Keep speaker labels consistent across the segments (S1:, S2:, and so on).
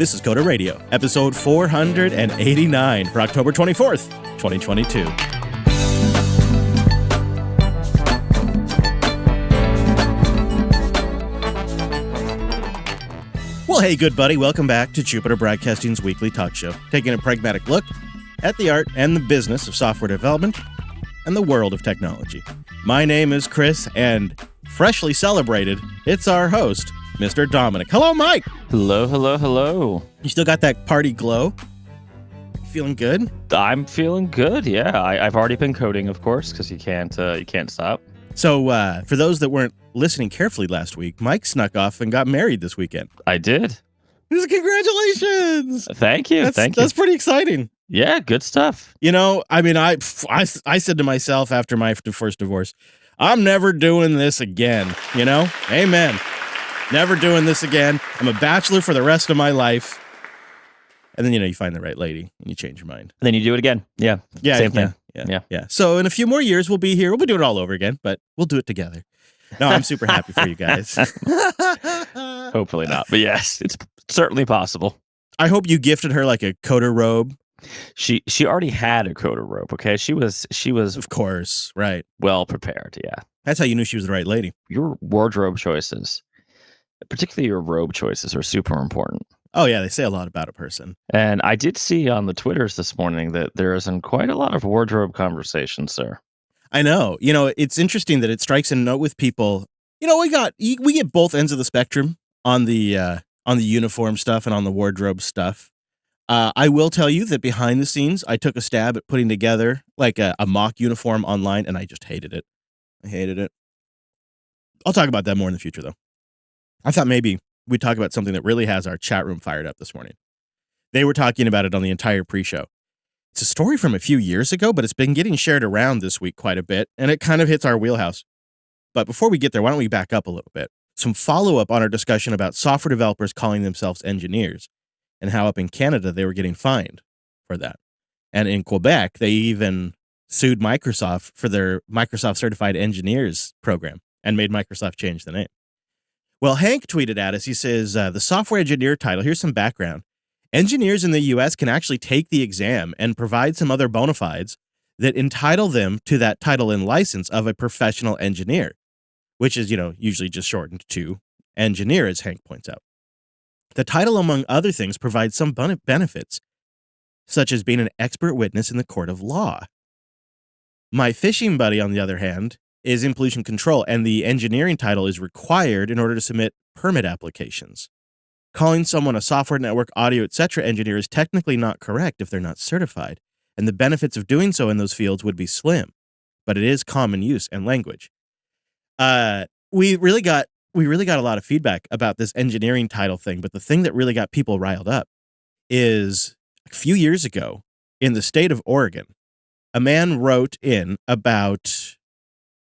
S1: This is Coda Radio, episode 489 for October 24th, 2022. Well, hey, good buddy, welcome back to Jupiter Broadcasting's weekly talk show, taking a pragmatic look at the art and the business of software development and the world of technology. My name is Chris, and freshly celebrated, it's our host, Mr. Dominic. Hello, Mike.
S2: Hello, hello, hello.
S1: You still got that party glow? Feeling good?
S2: I'm feeling good, yeah. I've already been coding, of course, because you can't stop.
S1: So, for those that weren't listening carefully last week, Mike snuck off and got married this weekend.
S2: I did.
S1: Congratulations!
S2: Thank you, thank you.
S1: That's pretty exciting.
S2: Yeah, good stuff.
S1: You know, I mean, I said to myself after my first divorce, I'm never doing this again, you know? Amen. Never doing this again. I'm a bachelor for the rest of my life. And then, you find the right lady and you change your mind.
S2: And then you do it again. Yeah. Same thing.
S1: Yeah. So in a few more years, we'll be here. We'll be doing it all over again, but we'll do it together. No, I'm super happy for you guys.
S2: Hopefully not. But yes, it's certainly possible.
S1: I hope you gifted her like a coder robe.
S2: She already had a coder robe, okay? She was
S1: Of course, right.
S2: Well prepared, yeah.
S1: That's how you knew she was the right lady.
S2: Your wardrobe choices, particularly your robe choices, are super important.
S1: Oh, yeah, they say a lot about a person.
S2: And I did see on the Twitters this morning that there isn't quite a lot of wardrobe conversation, sir.
S1: I know. It's interesting that it strikes a note with people. We get both ends of the spectrum on the uniform stuff and on the wardrobe stuff. I will tell you that behind the scenes, I took a stab at putting together like a mock uniform online, and I just hated it. I hated it. I'll talk about that more in the future, though. I thought maybe we'd talk about something that really has our chat room fired up this morning. They were talking about it on the entire pre-show. It's a story from a few years ago, but it's been getting shared around this week quite a bit, and it kind of hits our wheelhouse. But before we get there, why don't we back up a little bit? Some follow-up on our discussion about software developers calling themselves engineers, and how up in Canada they were getting fined for that. And in Quebec, they even sued Microsoft for their Microsoft Certified Engineers program and made Microsoft change the name. Well, Hank tweeted at us. He says, the software engineer title, here's some background. Engineers in the U.S. can actually take the exam and provide some other bona fides that entitle them to that title and license of a professional engineer, which is, usually just shortened to engineer, as Hank points out. The title, among other things, provides some benefits, such as being an expert witness in the court of law. My fishing buddy, on the other hand, is in pollution control, and the engineering title is required in order to submit permit applications. Calling someone a software, network, audio, etc. engineer is technically not correct if they're not certified, and the benefits of doing so in those fields would be slim, but it is common use and language. We really got a lot of feedback about this engineering title thing, but the thing that really got people riled up is a few years ago in the state of Oregon, a man wrote in about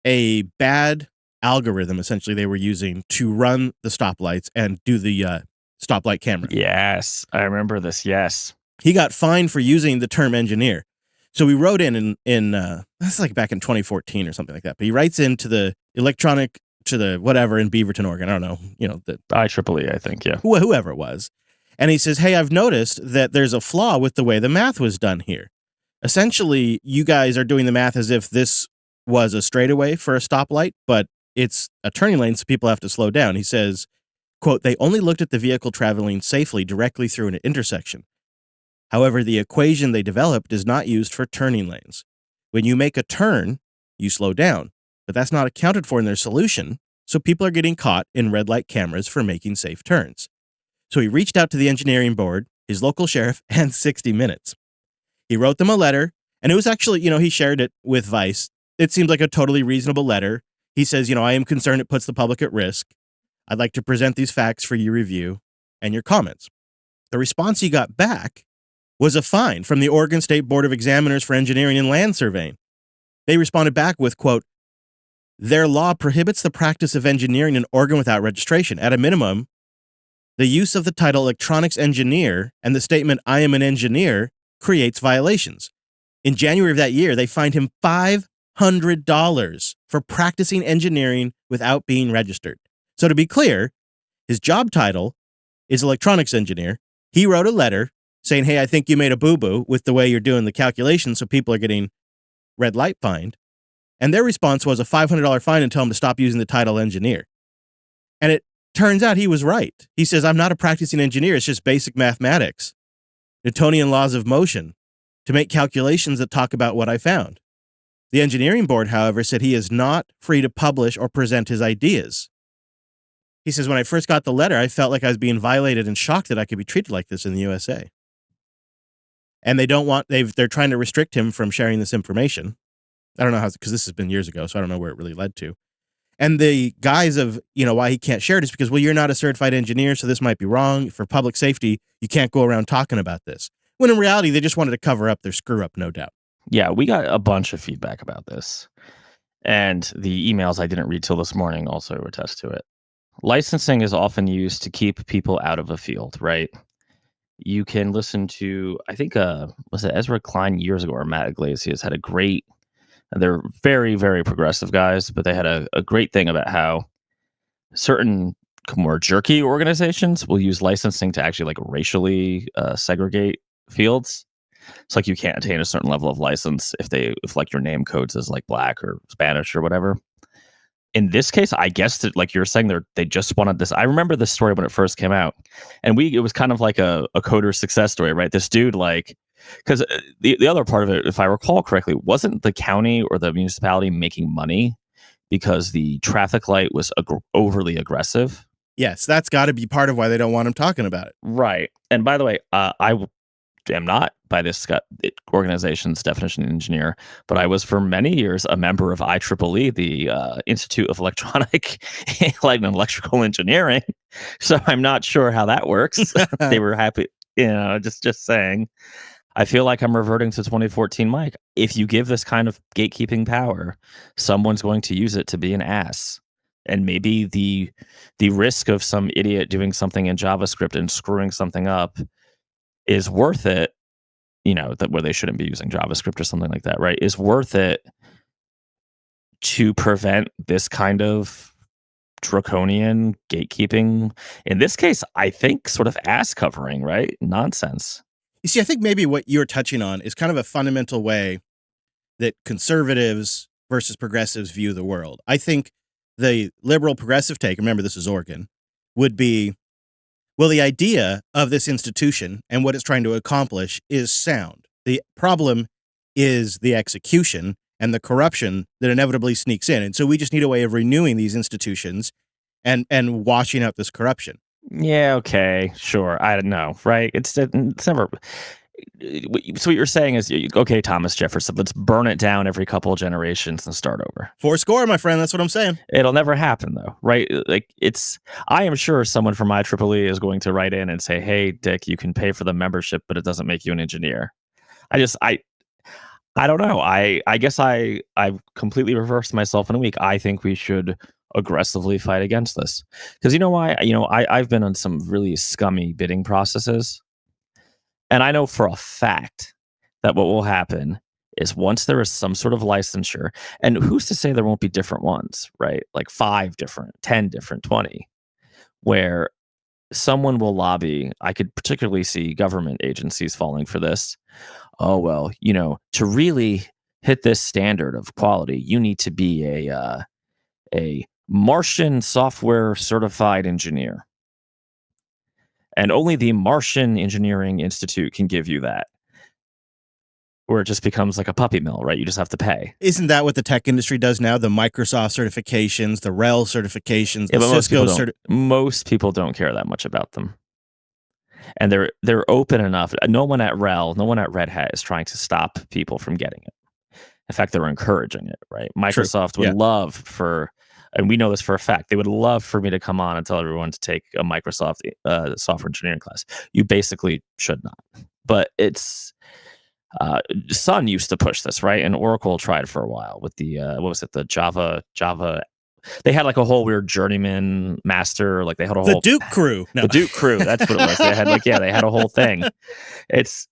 S1: a bad algorithm, essentially, they were using to run the stoplights and do the stoplight camera.
S2: Yes, I remember this, yes.
S1: He got fined for using the term engineer. So we wrote in that's like back in 2014 or something like that, but he writes into the electronic to the whatever in Beaverton, Oregon. I don't know, the
S2: IEEE, I think, yeah.
S1: Whoever it was. And he says, hey, I've noticed that there's a flaw with the way the math was done here. Essentially, you guys are doing the math as if this was a straightaway for a stoplight, but it's a turning lane, so people have to slow down. He says, quote, they only looked at the vehicle traveling safely directly through an intersection. However, the equation they developed is not used for turning lanes. When you make a turn, you slow down. But that's not accounted for in their solution, so people are getting caught in red light cameras for making safe turns. So he reached out to the engineering board, his local sheriff, and 60 Minutes. He wrote them a letter, and it was actually, he shared it with Vice. It seemed like a totally reasonable letter. He says, I am concerned it puts the public at risk. I'd like to present these facts for your review and your comments. The response he got back was a fine from the Oregon State Board of Examiners for Engineering and Land Surveying. They responded back with, quote, their law prohibits the practice of engineering in Oregon without registration. At a minimum, the use of the title electronics engineer and the statement, I am an engineer, creates violations. In January of that year, they fined him $500 for practicing engineering without being registered. So to be clear, his job title is electronics engineer, He wrote a letter saying, hey, I think you made a boo-boo with the way you're doing the calculations, so people are getting red light fined. And their response was a $500 fine and tell them to stop using the title engineer. And it turns out he was right. He says, I'm not a practicing engineer. It's just basic mathematics, Newtonian laws of motion, to make calculations that talk about what I found. The engineering board, however, said he is not free to publish or present his ideas. He says, when I first got the letter, I felt like I was being violated and shocked that I could be treated like this in the USA. And they're trying to restrict him from sharing this information. I don't know how, because this has been years ago, so I don't know where it really led to. And the guise of, why he can't share it is because, well, you're not a certified engineer, so this might be wrong. For public safety, you can't go around talking about this. When in reality, they just wanted to cover up their screw up, no doubt.
S2: Yeah, we got a bunch of feedback about this. And the emails I didn't read till this morning also attest to it. Licensing is often used to keep people out of a field, right? You can listen to, I think, was it Ezra Klein years ago or Matt Iglesias had a great, they're very, very progressive guys, but they had a great thing about how certain more jerky organizations will use licensing to actually like racially segregate fields. It's like you can't attain a certain level of license if like your name codes as like black or Spanish or whatever. In this case, I guess that like you're saying they just wanted this. I remember this story when it first came out, and it was kind of like a coder success story, right? This dude because the other part of it, if I recall correctly, wasn't the county or the municipality making money because the traffic light was overly aggressive?
S1: Yes, that's got to be part of why they don't want him talking about it.
S2: Right. And by the way, I am not by this organization's definition engineer, but I was for many years a member of IEEE, the Institute of Electrical Engineering. So I'm not sure how that works. They were happy, just saying. I feel like I'm reverting to 2014 Mike. If you give this kind of gatekeeping power, someone's going to use it to be an ass. And maybe the risk of some idiot doing something in JavaScript and screwing something up is worth it, that where they shouldn't be using JavaScript or something like that, right? Is worth it to prevent this kind of draconian gatekeeping. In this case, I think sort of ass covering, right? Nonsense.
S1: You see, I think maybe what you're touching on is kind of a fundamental way that conservatives versus progressives view the world. I think the liberal progressive take, remember this is Oregon, would be, well, the idea of this institution and what it's trying to accomplish is sound. The problem is the execution and the corruption that inevitably sneaks in. And so we just need a way of renewing these institutions and washing out this corruption.
S2: Yeah, okay, sure. I don't know, right? It's never. So what you're saying is, okay, Thomas Jefferson, let's burn it down every couple of generations and start over.
S1: Fourscore, my friend. That's what I'm saying.
S2: It'll never happen, though, right? Like I am sure someone from IEEE is going to write in and say, "Hey, Dick, you can pay for the membership, but it doesn't make you an engineer." I don't know. I guess I completely reversed myself in a week. I think we should aggressively fight against this because you know why? I've been on some really scummy bidding processes, and I know for a fact that what will happen is once there is some sort of licensure, and who's to say there won't be different ones, right? Like 5 different, 10 different, 20, where someone will lobby. I could particularly see government agencies falling for this. Oh, well, to really hit this standard of quality, you need to be a Martian software certified engineer. And only the Martian Engineering Institute can give you that. Where it just becomes like a puppy mill, right? You just have to pay.
S1: Isn't that what the tech industry does now? The Microsoft certifications, the RHEL certifications, the Cisco
S2: most people don't care that much about them. And they're open enough. No one at RHEL, no one at Red Hat is trying to stop people from getting it. In fact, they're encouraging it, right? Microsoft would love for, and we know this for a fact, they would love for me to come on and tell everyone to take a Microsoft software engineering class. You basically should not. But it's, Sun used to push this, right? And Oracle tried for a while with the, what was it, the Java. They had like a whole weird journeyman master, like they had a whole...
S1: The Duke crew.
S2: No. The Duke crew, that's what it was. They had they had a whole thing. It's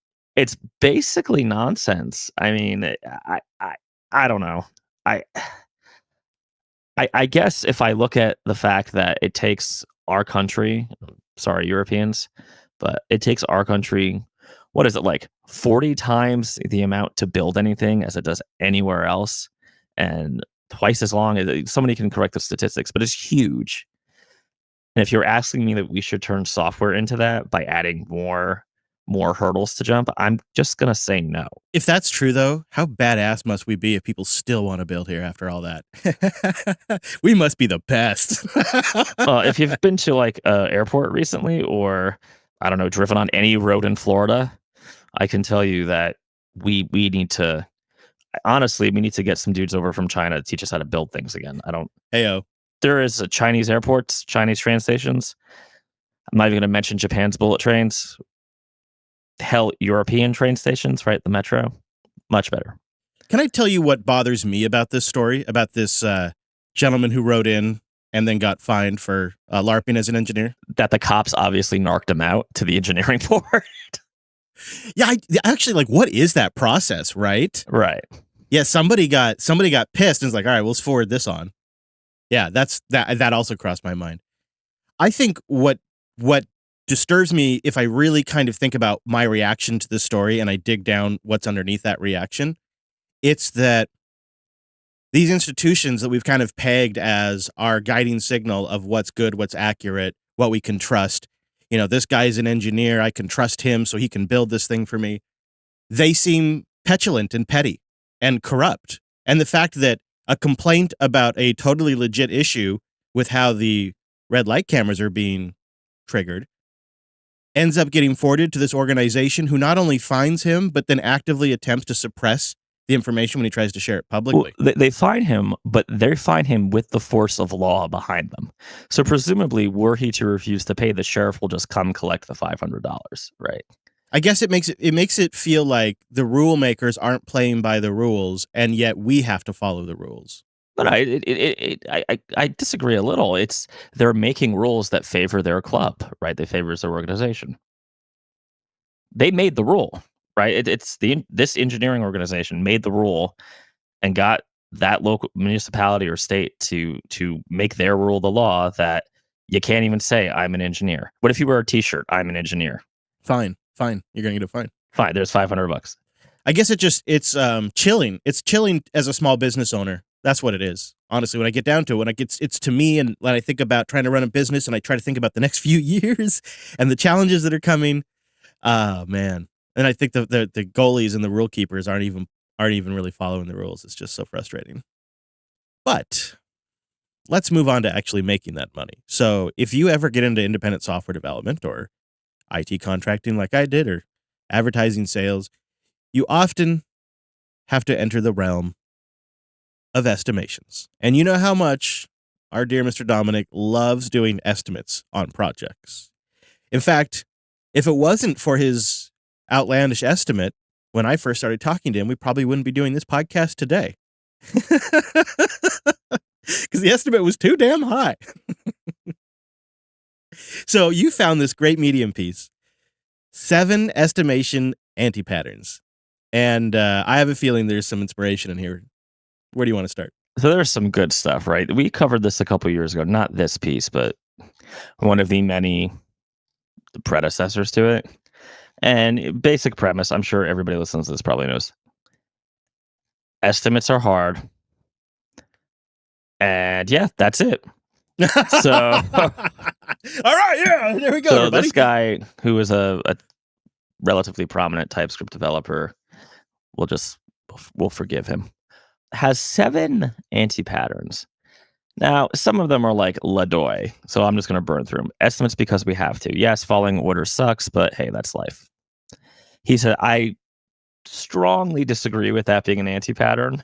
S2: basically nonsense. I mean, I don't know. I guess if I look at the fact that it takes our country, sorry, Europeans, But it takes our country, what is it, like 40 times the amount to build anything as it does anywhere else, and twice as long. Somebody can correct the statistics, but it's huge. And if you're asking me that we should turn software into that by adding more hurdles to jump, I'm just gonna say no.
S1: If that's true, though, how badass must we be if people still want to build here after all that? We must be the best.
S2: If you've been to like a airport recently, or I don't know, driven on any road in Florida, I can tell you that we need to, honestly, we need to get some dudes over from China to teach us how to build things again. I don't.
S1: Heyo.
S2: There is a Chinese airports, Chinese train stations. I'm not even going to mention Japan's bullet trains. Hell, European train stations, right? The metro, much better.
S1: Can I tell you what bothers me about this story, about this gentleman who wrote in and then got fined for LARPing as an engineer?
S2: That the cops obviously narked him out to the engineering board.
S1: Yeah, actually, like, what is that process, right?
S2: Right.
S1: Yeah, somebody got pissed and was like, all right, we'll forward this on. Yeah, that also crossed my mind. I think what disturbs me, if I really kind of think about my reaction to this story and I dig down what's underneath that reaction, it's that these institutions that we've kind of pegged as our guiding signal of what's good, what's accurate, what we can trust. You know, this guy's an engineer. I can trust him so he can build this thing for me. They seem petulant and petty and corrupt. And the fact that a complaint about a totally legit issue with how the red light cameras are being triggered ends up getting forwarded to this organization who not only finds him, but then actively attempts to suppress the information when he tries to share it publicly.
S2: Well, they fine him, but they fine him with the force of law behind them. So presumably, were he to refuse to pay, the sheriff will just come collect the $500, right?
S1: I guess it makes it feel like the rule makers aren't playing by the rules, and yet we have to follow the rules.
S2: But I disagree a little. They're making rules that favor their club, right? They favors their organization. They made the rule, right? This engineering organization made the rule and got that local municipality or state to make their rule the law, that you can't even say I'm an engineer. What if you wear a T-shirt? I'm an engineer.
S1: Fine. You're gonna get a fine.
S2: Fine. There's $500.
S1: I guess it's chilling. It's chilling as a small business owner. That's what it is. Honestly, when I get down to it, it's to me, and when I think about trying to run a business and I try to think about the next few years and the challenges that are coming, man. And I think the goalies and the rule keepers aren't even really following the rules. It's just so frustrating. But let's move on to actually making that money. So if you ever get into independent software development or IT contracting like I did, or advertising sales, you often have to enter the realm of estimations. And you know how much our dear Mr. Dominic loves doing estimates on projects. In fact, if it wasn't for his outlandish estimate when I first started talking to him, we probably wouldn't be doing this podcast today. Because the estimate was too damn high. So you found this great medium piece, 7 estimation anti-patterns. And I have a feeling there's some inspiration in here. Where do you want to start?
S2: So there's some good stuff, right? We covered this a couple years ago. Not this piece, but one of the many predecessors to it. And basic premise, I'm sure everybody listens to this probably knows. Estimates are hard. And yeah, that's it. So,
S1: all right, yeah, there we go.
S2: So
S1: everybody.
S2: This guy, who is a relatively prominent TypeScript developer, we'll forgive him, has 7 anti-patterns. Now, some of them are like Ladoy, so I'm just going to burn through them. Estimates because we have to. Yes, following order sucks, but hey, that's life. He said, I strongly disagree with that being an anti-pattern.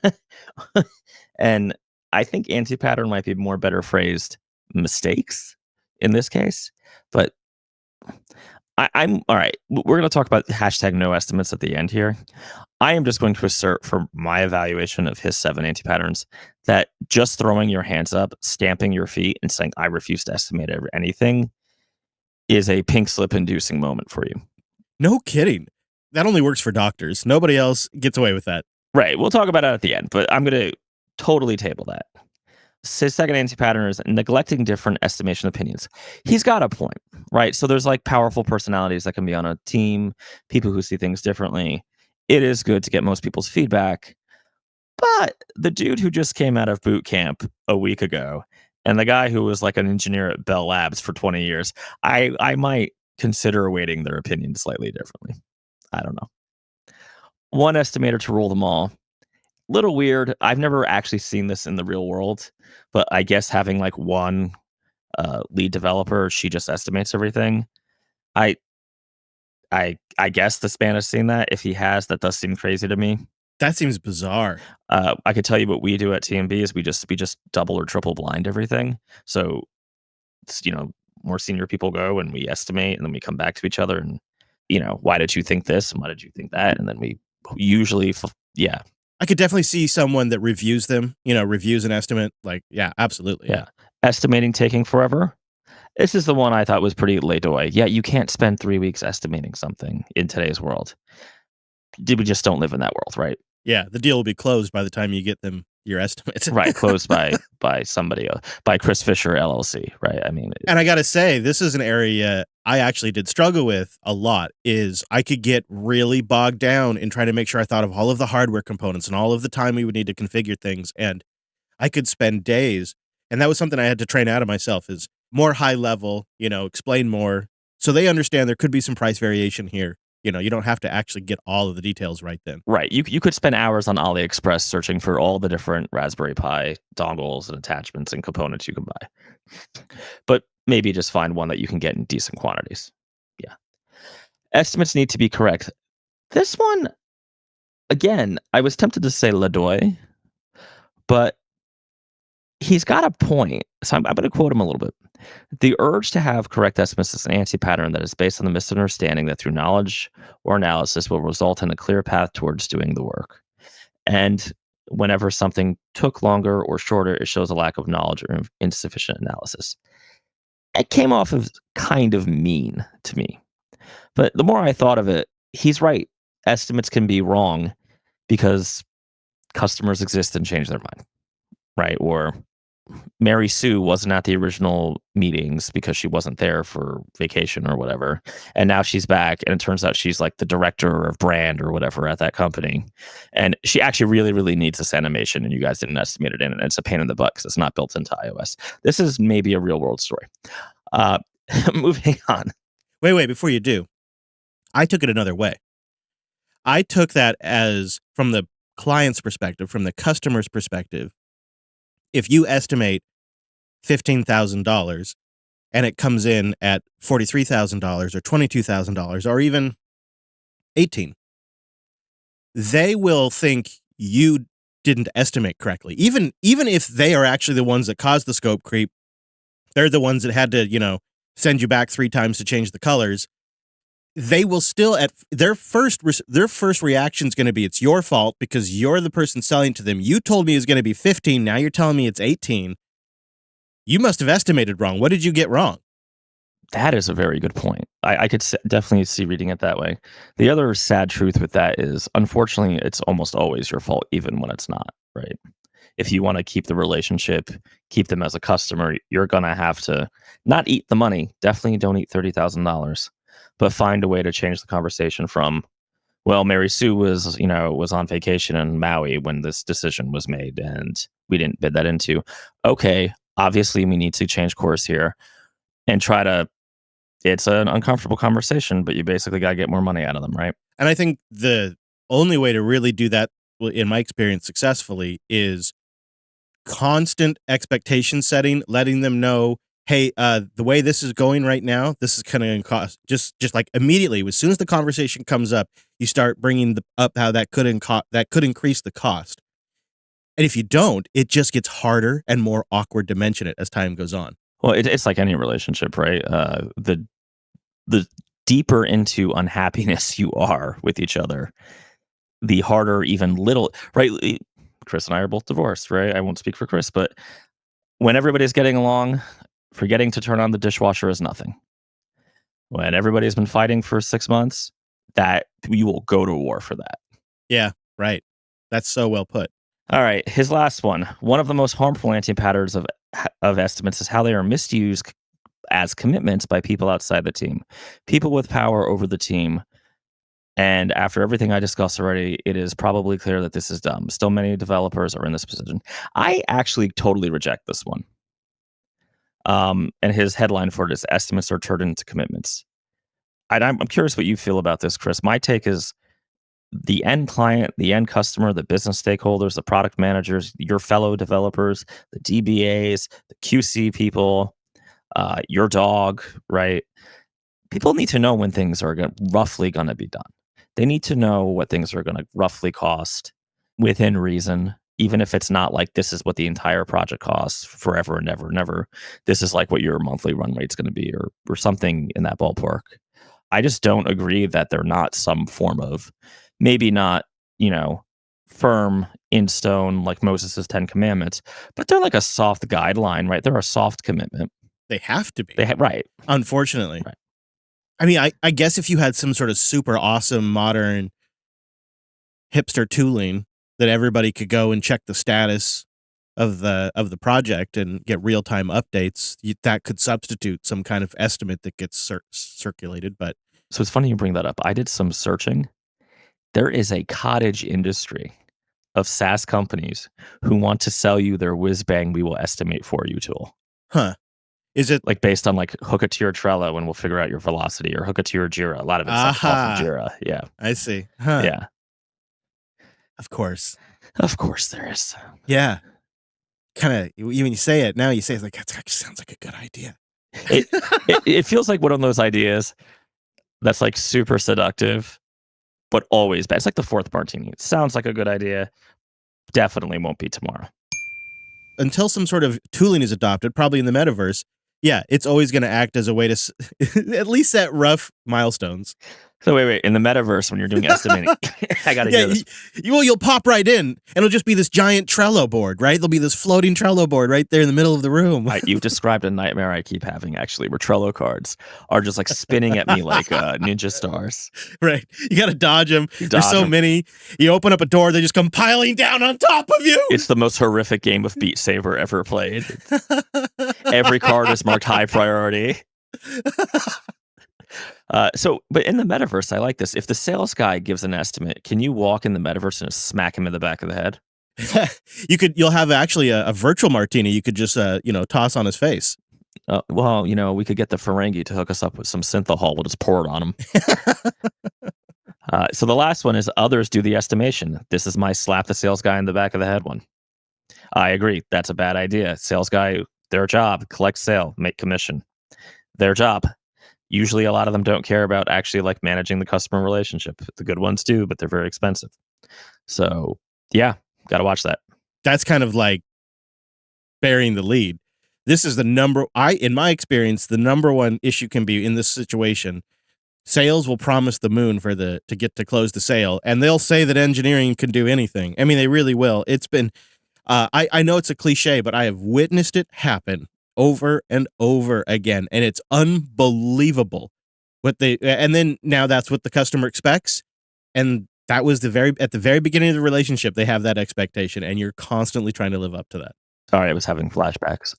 S2: And I think anti-pattern might be more better phrased mistakes in this case. But I'm all right. We're going to talk about hashtag no estimates at the end here. I am just going to assert from my evaluation of his 7 anti-patterns that just throwing your hands up, stamping your feet, and saying, I refuse to estimate anything is a pink slip inducing moment for you.
S1: No kidding. That only works for doctors. Nobody else gets away with that.
S2: Right. We'll talk about it at the end, but I'm going to totally table that. his second anti-pattern is neglecting different estimation opinions. He's got a point, right? So there's like powerful personalities that can be on a team, people who see things differently. It is good to get most people's feedback. But the dude who just came out of boot camp a week ago and the guy who was like an engineer at Bell Labs for 20 years, I might consider weighting their opinion slightly differently. I don't know. One estimator to rule them all. Little weird. I've never actually seen this in the real world, but I guess having like one lead developer, she just estimates everything. I I guess the span has seen that. If he has, that does seem crazy to me.
S1: That seems bizarre.
S2: I could tell you what we do at TMB is we just double or triple blind everything. So it's, more senior people go and we estimate and then we come back to each other and why did you think this and why did you think that? And then we usually yeah.
S1: I could definitely see someone that reviews them, reviews an estimate. Like, yeah, absolutely.
S2: Yeah. Estimating taking forever. This is the one I thought was pretty ladoy. Yeah, you can't spend 3 weeks estimating something in today's world. We just don't live in that world, right?
S1: Yeah, the deal will be closed by the time you get them your estimate.
S2: Right, closed by somebody else, by Chris Fisher LLC, right? I mean,
S1: and I got to say, this is an area I actually did struggle with a lot. Is I could get really bogged down in trying to make sure I thought of all of the hardware components and all of the time we would need to configure things, and I could spend days. And that was something I had to train out of myself. Is more high level, explain more so they understand there could be some price variation here. You don't have to actually get all of the details right then.
S2: Right. You could spend hours on AliExpress searching for all the different Raspberry Pi dongles and attachments and components you can buy. But maybe just find one that you can get in decent quantities. Yeah. Estimates need to be correct. This one, again, I was tempted to say Ladoy, but he's got a point. So I'm going to quote him a little bit. The urge to have correct estimates is an anti-pattern that is based on the misunderstanding that through knowledge or analysis will result in a clear path towards doing the work. And whenever something took longer or shorter, it shows a lack of knowledge or insufficient analysis. It came off as kind of mean to me. But the more I thought of it, he's right. Estimates can be wrong because customers exist and change their mind, right? Or Mary Sue wasn't at the original meetings because she wasn't there for vacation or whatever. And now she's back. And it turns out she's like the director of brand or whatever at that company. And she actually really, really needs this animation. And you guys didn't estimate it in. And it's a pain in the butt because it's not built into iOS. This is maybe a real world story. Moving on.
S1: Wait, before you do, I took it another way. I took that as from the client's perspective, from the customer's perspective. If you estimate $15,000 and it comes in at $43,000 or $22,000 or even $18,000, they will think you didn't estimate correctly. Even if they are actually the ones that caused the scope creep, they're the ones that had to, send you back 3 times to change the colors. They will still at their first reaction is going to be it's your fault because you're the person selling to them. You told me it was going to be 15. Now you're telling me it's 18. You must have estimated wrong. What did you get wrong?
S2: That is a very good point. I could definitely see reading it that way. The other sad truth with that is, unfortunately, it's almost always your fault, even when it's not, right? If you want to keep the relationship, keep them as a customer, you're going to have to not eat the money. Definitely don't eat $30,000, but find a way to change the conversation from, well, Mary Sue was on vacation in Maui when this decision was made and we didn't bid that into. Okay, obviously we need to change course here and try to, it's an uncomfortable conversation, but you basically got to get more money out of them, right?
S1: And I think the only way to really do that, in my experience, successfully is constant expectation setting, letting them know, hey, the way this is going right now, this is going to cost. Just like immediately, as soon as the conversation comes up, you start bringing up how that could increase the cost. And if you don't, it just gets harder and more awkward to mention it as time goes on.
S2: Well, it's like any relationship, right? The deeper into unhappiness you are with each other, the harder even little, right? Chris and I are both divorced, right? I won't speak for Chris, but when everybody's getting along, forgetting to turn on the dishwasher is nothing. When everybody's been fighting for 6 months, that you will go to war for that.
S1: Yeah, right. That's so well put.
S2: All right, his last one. One of the most harmful anti-patterns of estimates is how they are misused as commitments by people outside the team, people with power over the team. And after everything I discussed already, it is probably clear that this is dumb. Still, many developers are in this position. I actually totally reject this one. And his headline for it is estimates are turned into commitments. And I'm curious what you feel about this, Chris. My take is the end client, the end customer, the business stakeholders, the product managers, your fellow developers, the DBAs, the QC people, your dog, right? People need to know when things are roughly going to be done. They need to know what things are going to roughly cost within reason, even if it's not like this is what the entire project costs forever and ever and ever. This is like what your monthly run rate's going to be, or something in that ballpark. I just don't agree that they're not some form of, maybe not, firm in stone like Moses' 10 Commandments, but they're like a soft guideline, right? They're a soft commitment.
S1: They have to be.
S2: Right.
S1: Unfortunately.
S2: Right.
S1: I mean, I guess if you had some sort of super awesome modern hipster tooling that everybody could go and check the status of the project and get real-time updates, that could substitute some kind of estimate that gets circulated. But
S2: So it's funny you bring that up. I did some searching. There is a cottage industry of SaaS companies who want to sell you their whiz bang we will estimate for you tool.
S1: Is it
S2: like based on like hook it to your Trello and we'll figure out your velocity, or hook it to your Jira? A lot of it's like off of Jira. Yeah.
S1: I see.
S2: Yeah.
S1: Of course.
S2: Of course there is.
S1: Yeah. Kind of, when you say it now, you say it's like, that actually sounds like a good idea.
S2: It feels like one of those ideas that's like super seductive, but always bad. It's like the fourth martini. It sounds like a good idea. Definitely won't be tomorrow.
S1: Until some sort of tooling is adopted, probably in the metaverse, yeah, it's always going to act as a way to at least set rough milestones.
S2: So wait. In the metaverse, when you're doing estimating, I got to hear this.
S1: You'll pop right in, and it'll just be this giant Trello board, right? There'll be this floating Trello board right there in the middle of the room.
S2: You've described a nightmare I keep having, actually, where Trello cards are just like spinning at me like ninja stars.
S1: Right. You got to dodge them. There's so many. You open up a door, they just come piling down on top of you.
S2: It's the most horrific game of Beat Saber ever played. Every card is marked high priority. But in the metaverse, I like this. If the sales guy gives an estimate, can you walk in the metaverse and just smack him in the back of the head?
S1: You'll have actually a virtual martini. You could just, toss on his face.
S2: Well, we could get the Ferengi to hook us up with some synthahol. We'll just pour it on him. So the last one is others do the estimation. This is my slap the sales guy in the back of the head one. I agree. That's a bad idea. Sales guy, their job, collect sale, make commission. Their job. Usually a lot of them don't care about actually like managing the customer relationship. The good ones do, but they're very expensive. So yeah, got to watch that.
S1: That's kind of like burying the lead. This is in my experience, the number one issue can be in this situation. Sales will promise the moon to get to close the sale, and they'll say that engineering can do anything. I mean, they really will. It's been, I know it's a cliche, but I have witnessed it happen over and over again, and it's unbelievable and then now that's what the customer expects, and that was at the very beginning of the relationship. They have that expectation, and you're constantly trying to live up to that.
S2: Sorry, I was having flashbacks.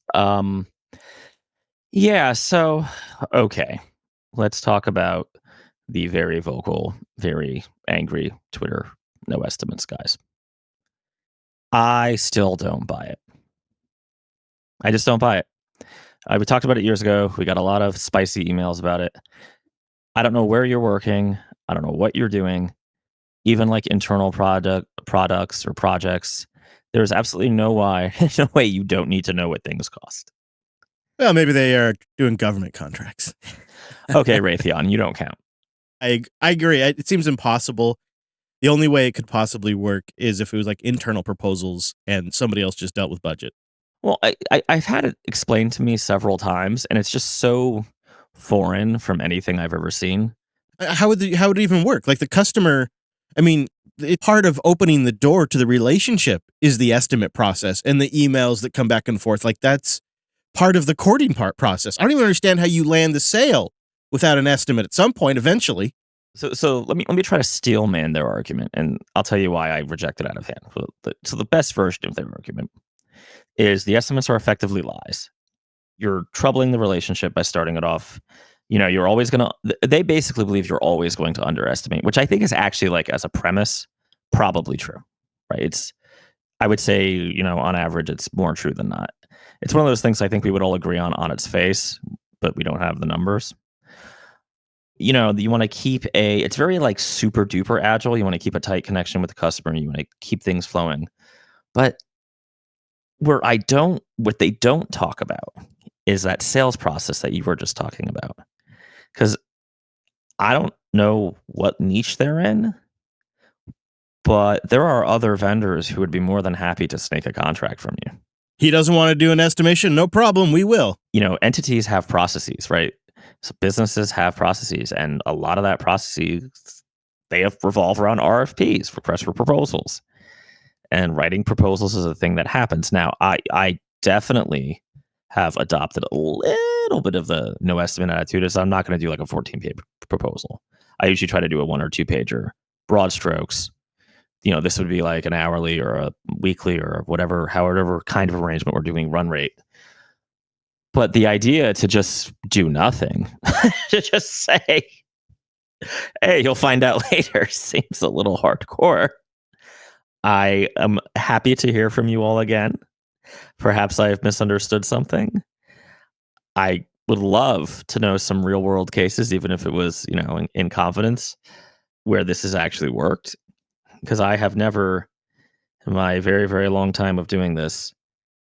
S2: Yeah, so okay, let's talk about the very vocal, very angry Twitter no estimates guys. I still don't buy it. I just don't buy it. We talked about it years ago. We got a lot of spicy emails about it. I don't know where you're working. I don't know what you're doing. Even like internal products or projects, there's absolutely no way you don't need to know what things cost.
S1: Well, maybe they are doing government contracts.
S2: Okay, Raytheon, you don't count.
S1: I agree. It seems impossible. The only way it could possibly work is if it was like internal proposals and somebody else just dealt with budget.
S2: Well, I've had it explained to me several times, and it's just so foreign from anything I've ever seen.
S1: How would it even work? Like the customer, I mean, part of opening the door to the relationship is the estimate process and the emails that come back and forth. Like that's part of the courting process. I don't even understand how you land the sale without an estimate at some point eventually.
S2: So let me try to steel man their argument, and I'll tell you why I reject it out of hand. So the best version of their argument is the estimates are effectively lies. You're troubling the relationship by starting it off. You're always gonna. They basically believe you're always going to underestimate, which I think is actually, like, as a premise, probably true, right? I would say, on average, it's more true than not. It's one of those things I think we would all agree on its face, but we don't have the numbers. You want to keep it's very, like, super duper agile. You want to keep a tight connection with the customer. You want to keep things flowing. But what they don't talk about is that sales process that you were just talking about. Because I don't know what niche they're in, but there are other vendors who would be more than happy to snake a contract from you.
S1: He doesn't want to do an estimation? No problem, we will.
S2: Entities have processes, right? So businesses have processes, and a lot of that processes, revolve around RFPs, requests for proposals. And writing proposals is a thing that happens. Now, I definitely have adopted a little bit of the no estimate attitude. Is I'm not going to do like a 14-page proposal. I usually try to do a 1 or 2 pager, broad strokes. This would be like an hourly or a weekly or whatever, however kind of arrangement we're doing, run rate. But the idea to just do nothing, to just say, hey, you'll find out later, seems a little hardcore. I am happy to hear from you all again. Perhaps I have misunderstood something. I would love to know some real world cases, even if it was, in confidence, where this has actually worked. Because I have never, in my very, very long time of doing this,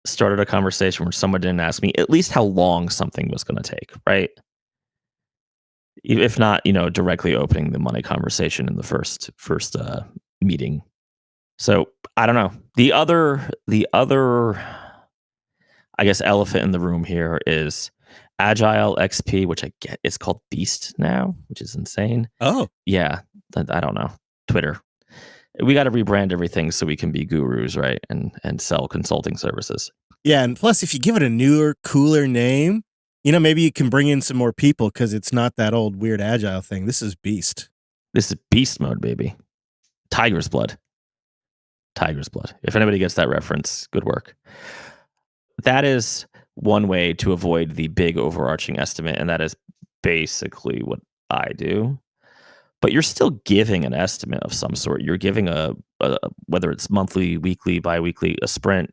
S2: started a conversation where someone didn't ask me at least how long something was going to take, right? If not, directly opening the money conversation in the first meeting. So I don't know. The other, I guess, elephant in the room here is Agile XP, which I get is called Beast now, which is insane.
S1: Oh,
S2: Yeah, I don't know. Twitter. We got to rebrand everything so we can be gurus, right? And sell consulting services.
S1: yeah. And plus, if you give it a newer, cooler name, maybe you can bring in some more people because it's not that old, weird Agile thing. This is Beast.
S2: This is beast mode, baby. Tiger's blood. Tiger's blood. If anybody gets that reference, good work. That is one way to avoid the big overarching estimate, and that is basically what I do. But you're still giving an estimate of some sort. You're giving a whether it's monthly, weekly, biweekly, a sprint.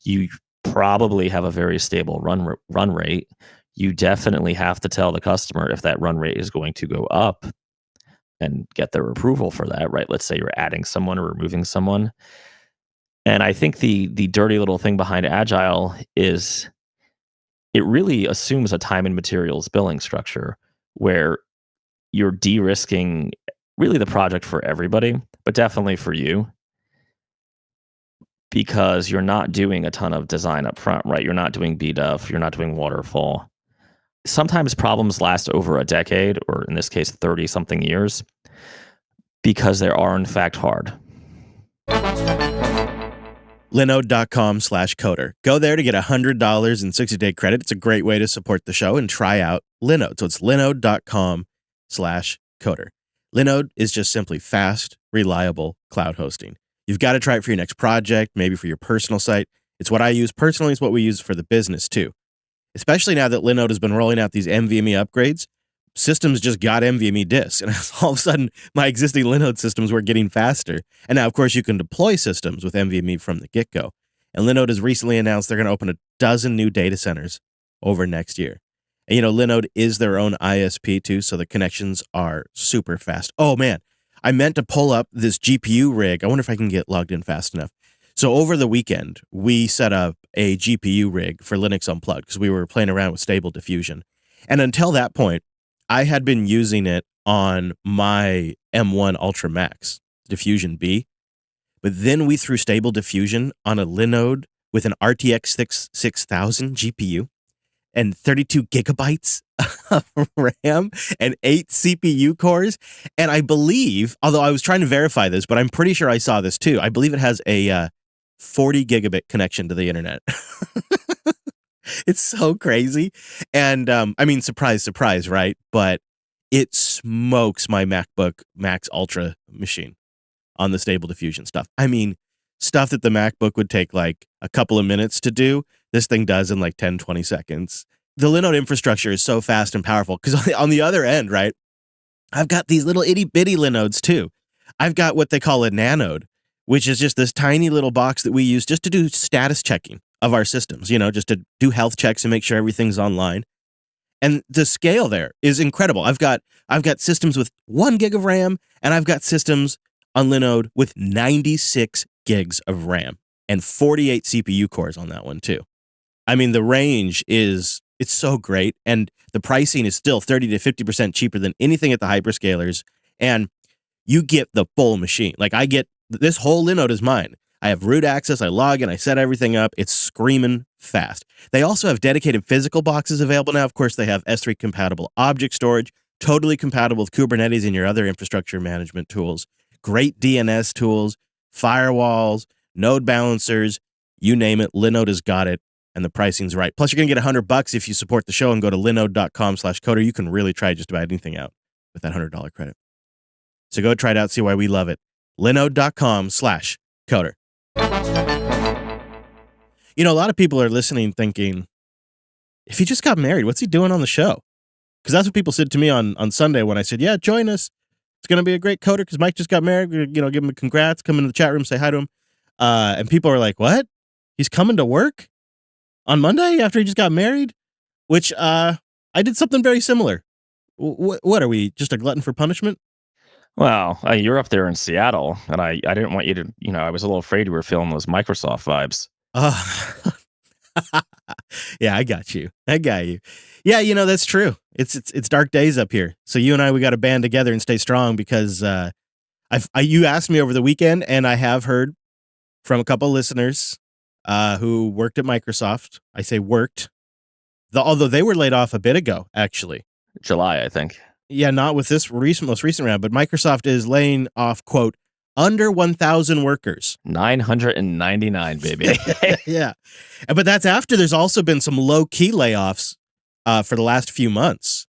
S2: You probably have a very stable run rate. You definitely have to tell the customer if that run rate is going to go up and get their approval for that, right? Let's say you're adding someone or removing someone. And I think the dirty little thing behind Agile is it really assumes a time and materials billing structure where you're de-risking really the project for everybody, but definitely for you, because you're not doing a ton of design up front, right? You're not doing BDuff, you're not doing waterfall. Sometimes problems last over a decade, or in this case, 30 something years, because they are in fact hard.
S1: Linode.com/coder. Go there to get $100 in 60-day credit. It's a great way to support the show and try out Linode. So it's Linode.com/coder. Linode is just simply fast, reliable cloud hosting. You've got to try it for your next project, maybe for your personal site. It's what I use personally. It's what we use for the business too. Especially now that Linode has been rolling out these NVMe upgrades. Systems just got NVMe disks, and all of a sudden, my existing Linode systems were getting faster. And now, of course, you can deploy systems with NVMe from the get-go. And Linode has recently announced they're going to open a dozen new data centers over next year. And, Linode is their own ISP, too, so the connections are super fast. Oh, man, I meant to pull up this GPU rig. I wonder if I can get logged in fast enough. So over the weekend, we set up a GPU rig for Linux Unplugged because we were playing around with Stable Diffusion. And until that point, I had been using it on my M1 Ultra Max Diffusion B, but then we threw Stable Diffusion on a Linode with an RTX 6000 GPU and 32 gigabytes of RAM and 8 CPU cores. And I believe, although I was trying to verify this, but I'm pretty sure I saw this too. I believe it has a 40 gigabit connection to the internet. It's so crazy. And I mean, surprise, surprise, right? But it smokes my MacBook Max Ultra machine on the Stable Diffusion stuff. I mean, stuff that the MacBook would take like a couple of minutes to do, this thing does in like 10, 20 seconds. The Linode infrastructure is so fast and powerful because on the other end, right, I've got these little itty bitty Linodes too. I've got what they call a nanode, which is just this tiny little box that we use just to do status checking of our systems, just to do health checks and make sure everything's online. And the scale there is incredible. I've got systems with 1 gig of RAM, and I've got systems on Linode with 96 gigs of RAM and 48 CPU cores on that one too. I mean, the range it's so great, and the pricing is still 30 to 50% cheaper than anything at the hyperscalers, and you get the full machine. Like, I get this whole Linode is mine. I have root access, I log in, I set everything up. It's screaming fast. They also have dedicated physical boxes available now. Of course, they have S3 compatible object storage, totally compatible with Kubernetes and your other infrastructure management tools, great DNS tools, firewalls, node balancers, you name it, Linode has got it, and the pricing's right. Plus, you're going to get $100 if you support the show and go to linode.com/coder. You can really try just about anything out with that $100 credit. So go try it out, see why we love it. linode.com/coder. A lot of people are listening thinking, if he just got married, what's he doing on the show? Because that's what people said to me on Sunday when I said, yeah, join us. It's going to be a great coder because Mike just got married. Give him a congrats, come into the chat room, say hi to him. And people are like, what? He's coming to work on Monday after he just got married? Which I did something very similar. What are we, just a glutton for punishment?
S2: Well, you're up there in Seattle, and I didn't want you to, I was a little afraid you were feeling those Microsoft vibes.
S1: Yeah, I got you. Yeah, that's true. It's dark days up here. So you and I, we got to band together and stay strong because you asked me over the weekend, and I have heard from a couple listeners who worked at Microsoft. I say worked, although they were laid off a bit ago, actually.
S2: July, I think.
S1: Yeah, not with this most recent round, but Microsoft is laying off, quote, under 1,000 workers.
S2: 999, baby.
S1: Yeah. But that's after there's also been some low-key layoffs for the last few months.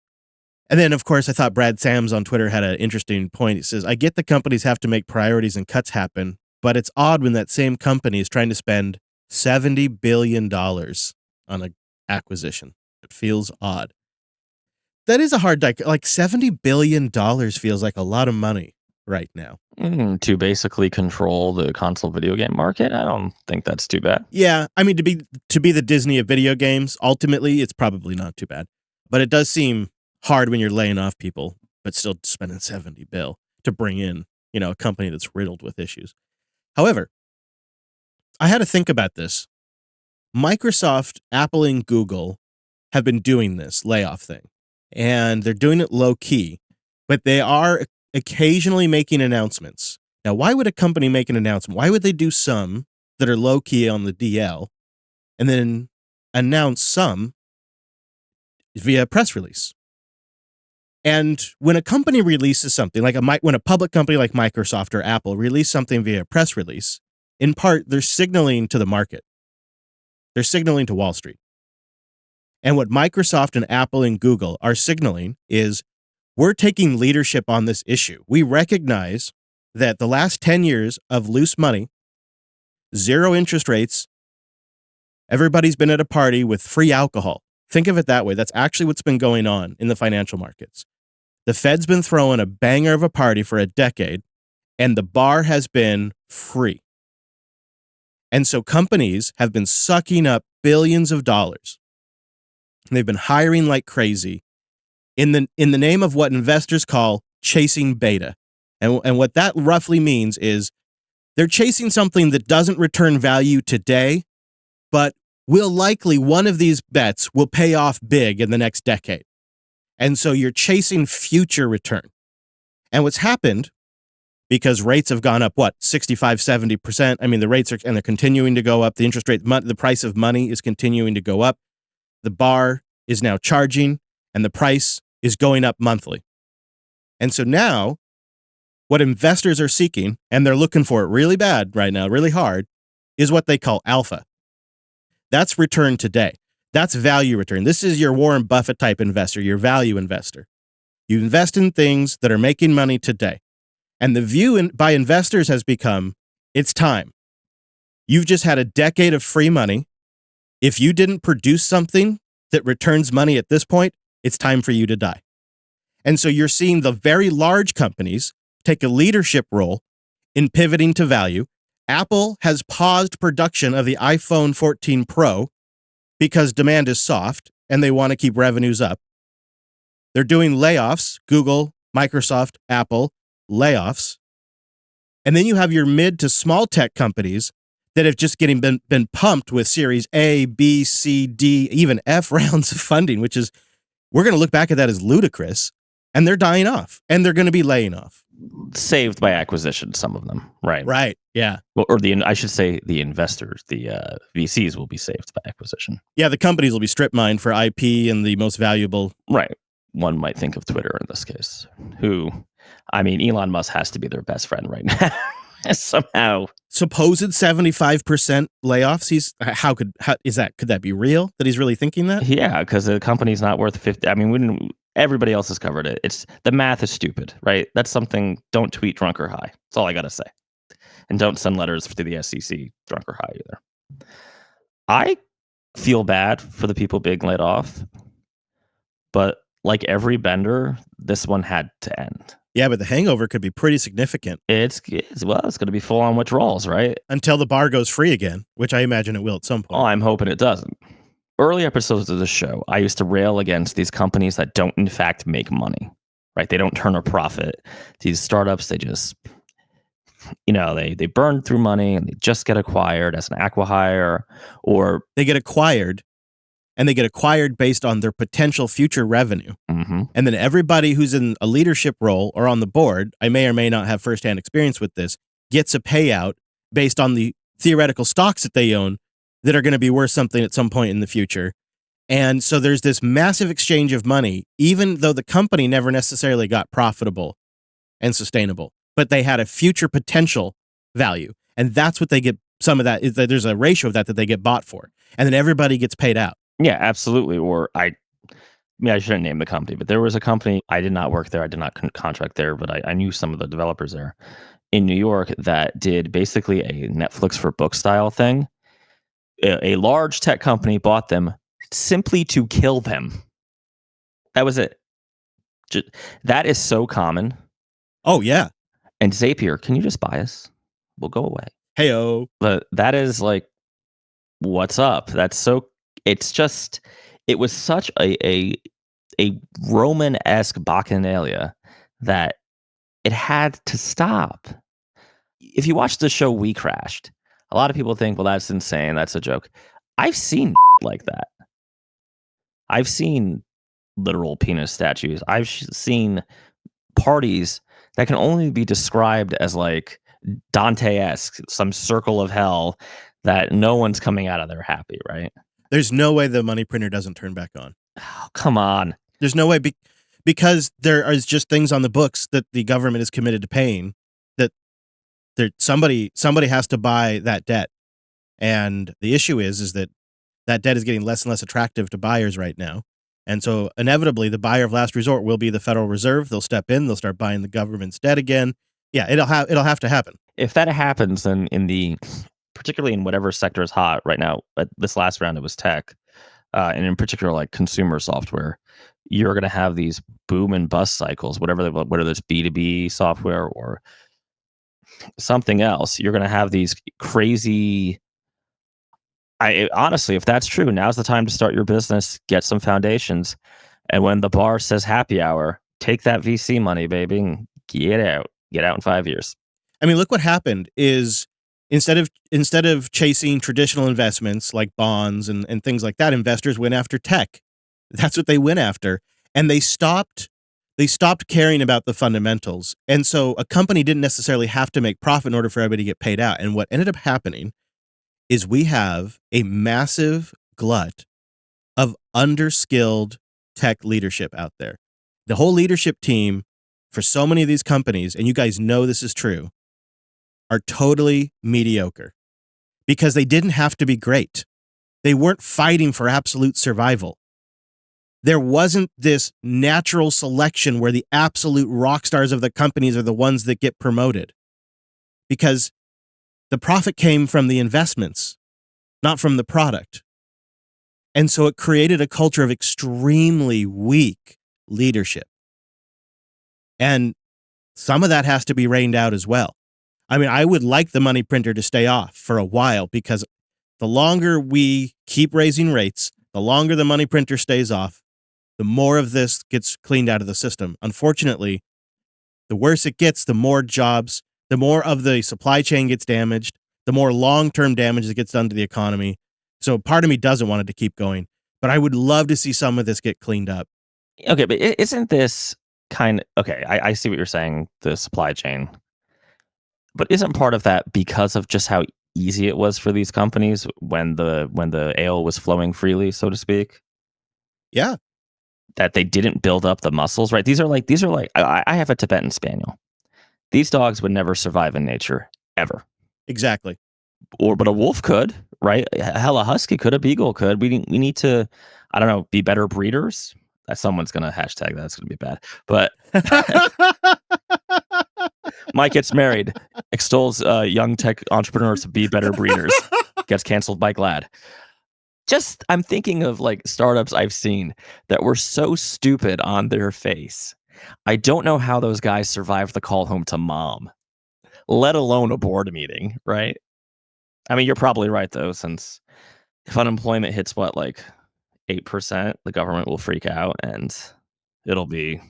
S1: And then, of course, I thought Brad Sams on Twitter had an interesting point. He says, I get the companies have to make priorities and cuts happen, but it's odd when that same company is trying to spend $70 billion on an acquisition. It feels odd. That is a hard, like $70 billion feels like a lot of money right now.
S2: To basically control the console video game market? I don't think that's too bad.
S1: Yeah, I mean, to be the Disney of video games, ultimately, it's probably not too bad. But it does seem hard when you're laying off people, but still spending $70 billion to bring in, a company that's riddled with issues. However, I had to think about this. Microsoft, Apple, and Google have been doing this layoff thing, and they're doing it low key, but they are occasionally making announcements. Now, why would a company make an announcement? Why would they do some that are low key on the DL and then announce some via press release? And when a company releases something, when a public company like Microsoft or Apple release something via press release, in part, they're signaling to the market. They're signaling to Wall Street. And what Microsoft and Apple and Google are signaling is, we're taking leadership on this issue. We recognize that the last 10 years of loose money, zero interest rates, everybody's been at a party with free alcohol. Think of it that way. That's actually what's been going on in the financial markets. The Fed's been throwing a banger of a party for a decade, and the bar has been free. And so companies have been sucking up billions of dollars. They've been hiring like crazy in the name of what investors call chasing beta. And what that roughly means is they're chasing something that doesn't return value today, but will likely, one of these bets will pay off big in the next decade. And so you're chasing future return. And what's happened, because rates have gone up, 65, 70%. I mean, the rates they're continuing to go up. The interest rate, the price of money is continuing to go up. The bar is now charging, and the price is going up monthly. And so now, what investors are seeking, and they're looking for it really bad right now, really hard, is what they call alpha. That's return today. That's value return. This is your Warren Buffett type investor, your value investor. You invest in things that are making money today. And the view by investors has become, it's time. You've just had a decade of free money. If you didn't produce something that returns money at this point, it's time for you to die. And so you're seeing the very large companies take a leadership role in pivoting to value. Apple has paused production of the iPhone 14 Pro because demand is soft and they want to keep revenues up. They're doing layoffs, Google, Microsoft, Apple, layoffs. And then you have your mid to small tech companies that have just been pumped with Series A, B, C, D, even F rounds of funding, which is, we're going to look back at that as ludicrous. And they're dying off, and they're going to be laying off.
S2: Saved by acquisition, some of them, right?
S1: Right, yeah.
S2: Well, or I should say the investors, the VCs will be saved by acquisition.
S1: Yeah, the companies will be strip mined for IP and the most valuable.
S2: Right. One might think of Twitter in this case, who, I mean, Elon Musk has to be their best friend right now. Somehow.
S1: Supposed 75% layoffs. Could that be real that he's really thinking that?
S2: Yeah, because the company's not worth 50. I mean, everybody else has covered it. It's the math is stupid, right? That's something. Don't tweet drunk or high. That's all I got to say. And don't send letters to the SEC drunk or high either. I feel bad for the people being laid off, but like every bender, this one had to end.
S1: Yeah, but the hangover could be pretty significant.
S2: It's going to be full on withdrawals, right?
S1: Until the bar goes free again, which I imagine it will at some point.
S2: Oh, I'm hoping it doesn't. Early episodes of the show, I used to rail against these companies that don't, in fact, make money, right? They don't turn a profit. These startups, they just, they burn through money and they just get acquired as an acqui-hire, or
S1: they get acquired, and they get acquired based on their potential future revenue.
S2: Mm-hmm.
S1: And then everybody who's in a leadership role or on the board, I may or may not have firsthand experience with this, gets a payout based on the theoretical stocks that they own that are going to be worth something at some point in the future. And so there's this massive exchange of money, even though the company never necessarily got profitable and sustainable, but they had a future potential value. And that's what they get. Some of that is that there's a ratio of that they get bought for. And then everybody gets paid out.
S2: Yeah, absolutely. Or I shouldn't name the company, but there was a company, I did not work there. I did not contract there, but I knew some of the developers there in New York that did basically a Netflix for book style thing. A large tech company bought them simply to kill them. That was it. That is so common.
S1: Oh, yeah.
S2: And Zapier, can you just buy us? We'll go away.
S1: Hey-o.
S2: But that is like, what's up? It was such a Roman-esque bacchanalia that it had to stop. If you watch the show We Crashed, a lot of people think, well, that's insane. That's a joke. I've seen like that. I've seen literal penis statues. I've seen parties that can only be described as like Dante-esque, some circle of hell that no one's coming out of there happy, right?
S1: There's no way the money printer doesn't turn back on.
S2: Oh, come on.
S1: There's no way because there is just things on the books that the government is committed to paying that somebody has to buy that debt. And the issue is that debt is getting less and less attractive to buyers right now. And so inevitably the buyer of last resort will be the Federal Reserve. They'll step in, they'll start buying the government's debt again. Yeah, it'll have to happen.
S2: If that happens, then particularly in whatever sector is hot right now, but this last round it was tech, and in particular like consumer software, you're going to have these boom and bust cycles, whether it's B2B software or something else. You're going to have these crazy. Honestly, if that's true, now's the time to start your business, get some foundations, and when the bar says happy hour, take that VC money, baby, and get out in 5 years.
S1: I mean, look what happened is instead of chasing traditional investments like bonds and things like that, investors went after tech. That's what they went after. And they stopped caring about the fundamentals. And so a company didn't necessarily have to make profit in order for everybody to get paid out. And what ended up happening is we have a massive glut of underskilled tech leadership out there. The whole leadership team for so many of these companies, and you guys know this is true, are totally mediocre because they didn't have to be great. They weren't fighting for absolute survival. There wasn't this natural selection where the absolute rock stars of the companies are the ones that get promoted, because the profit came from the investments, not from the product. And so it created a culture of extremely weak leadership. And some of that has to be reined out as well. I mean, I would like the money printer to stay off for a while, because the longer we keep raising rates, the longer the money printer stays off, the more of this gets cleaned out of the system. Unfortunately, the worse it gets, the more jobs, the more of the supply chain gets damaged, the more long-term damage that gets done to the economy. So part of me doesn't want it to keep going, but I would love to see some of this get cleaned up.
S2: Okay, but isn't this okay, I see what you're saying, the supply chain. But isn't part of that because of just how easy it was for these companies when the ale was flowing freely, so to speak?
S1: Yeah,
S2: That they didn't build up the muscles, right? These are like I have a Tibetan Spaniel. These dogs would never survive in nature ever.
S1: exactly.
S2: But a wolf could, right? Hell, a husky could, a beagle could. We need to, I don't know, be better breeders. Someone's gonna hashtag that's gonna be bad. But Mike gets married, extols young tech entrepreneurs to be better breeders, gets canceled by Glad. Just I'm thinking of like startups I've seen that were so stupid on their face. I don't know how those guys survived the call home to mom, let alone a board meeting, right? I mean, you're probably right though, since if unemployment hits what, like 8%, the government will freak out and it'll be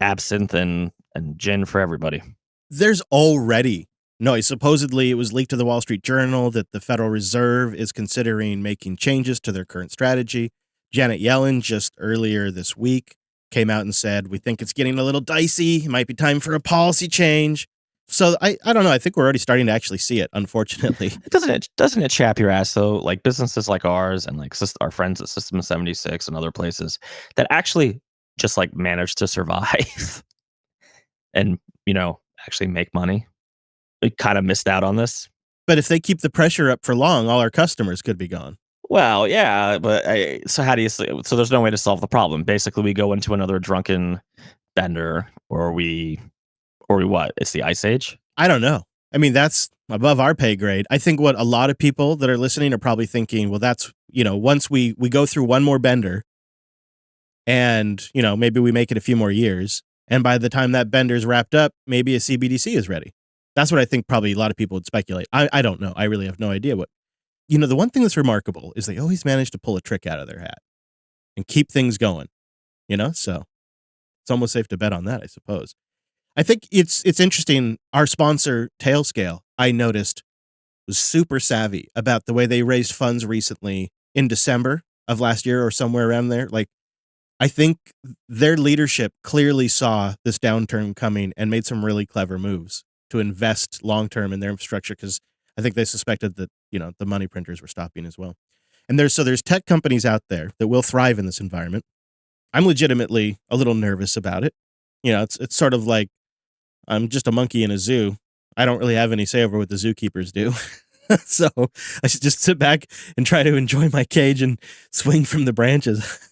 S2: absinthe and gin for everybody.
S1: There's already noise. Supposedly, it was leaked to the Wall Street Journal that the Federal Reserve is considering making changes to their current strategy. Janet Yellen just earlier this week came out and said, we think it's getting a little dicey. It might be time for a policy change. So I don't know. I think we're already starting to actually see it, unfortunately.
S2: Doesn't it chap your ass though? Like businesses like ours and like our friends at System 76 and other places that actually just like manage to survive and, actually make money. We kind of missed out on this.
S1: But if they keep the pressure up for long, all our customers could be gone.
S2: Well, yeah, but so how do you so there's no way to solve the problem. Basically, we go into another drunken bender or we what? It's the ice age?
S1: I don't know. I mean, that's above our pay grade. I think what a lot of people that are listening are probably thinking, well, that's, once we go through one more bender and, maybe we make it a few more years. And by the time that bender's wrapped up, maybe a CBDC is ready. That's what I think probably a lot of people would speculate. I don't know. I really have no idea what. The one thing that's remarkable is they always manage to pull a trick out of their hat and keep things going, so it's almost safe to bet on that, I suppose. I think it's interesting. Our sponsor, Tailscale, I noticed was super savvy about the way they raised funds recently in December of last year or somewhere around there. Like, I think their leadership clearly saw this downturn coming and made some really clever moves to invest long-term in their infrastructure, because I think they suspected that, the money printers were stopping as well. And there's tech companies out there that will thrive in this environment. I'm legitimately a little nervous about it. It's sort of like I'm just a monkey in a zoo. I don't really have any say over what the zookeepers do. So I should just sit back and try to enjoy my cage and swing from the branches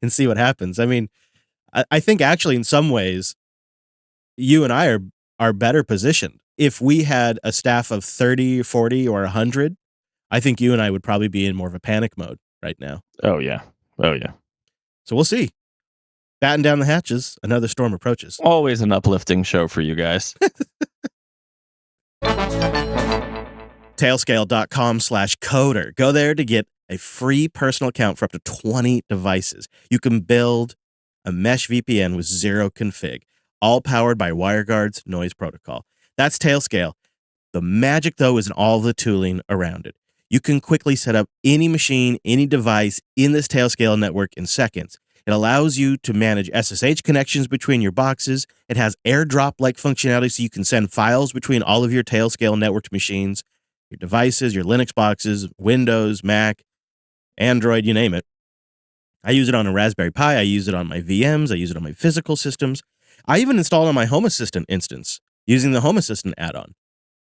S1: and see what happens. I mean, I think actually in some ways, you and I are better positioned. If we had a staff of 30, 40, or 100, I think you and I would probably be in more of a panic mode right now.
S2: Oh, yeah. Oh, yeah.
S1: So we'll see. Batten down the hatches, another storm approaches.
S2: Always an uplifting show for you guys.
S1: Tailscale.com/coder. Go there to get a free personal account for up to 20 devices. You can build a mesh VPN with zero config, all powered by WireGuard's noise protocol. That's Tailscale. The magic, though, is in all the tooling around it. You can quickly set up any machine, any device in this Tailscale network in seconds. It allows you to manage SSH connections between your boxes. It has airdrop-like functionality so you can send files between all of your Tailscale networked machines, your devices, your Linux boxes, Windows, Mac, Android, you name it. I use it on a Raspberry Pi. I use it on my VMs. I use it on my physical systems. I even installed on my Home Assistant instance using the Home Assistant add-on.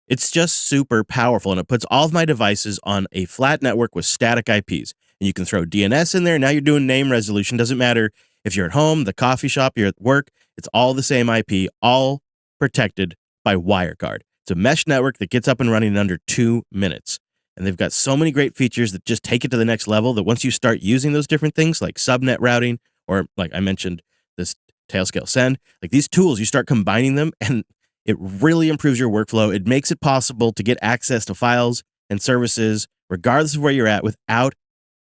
S1: It's just super powerful, and it puts all of my devices on a flat network with static IPs. and you can throw DNS in there. Now you're doing name resolution. Doesn't matter if you're at home, the coffee shop, you're at work. It's all the same IP, all protected by WireGuard. It's a mesh network that gets up and running in under 2 minutes. And they've got so many great features that just take it to the next level that once you start using those different things like subnet routing, or like I mentioned, this Tailscale Send, like these tools, you start combining them and it really improves your workflow. It makes it possible to get access to files and services, regardless of where you're at, without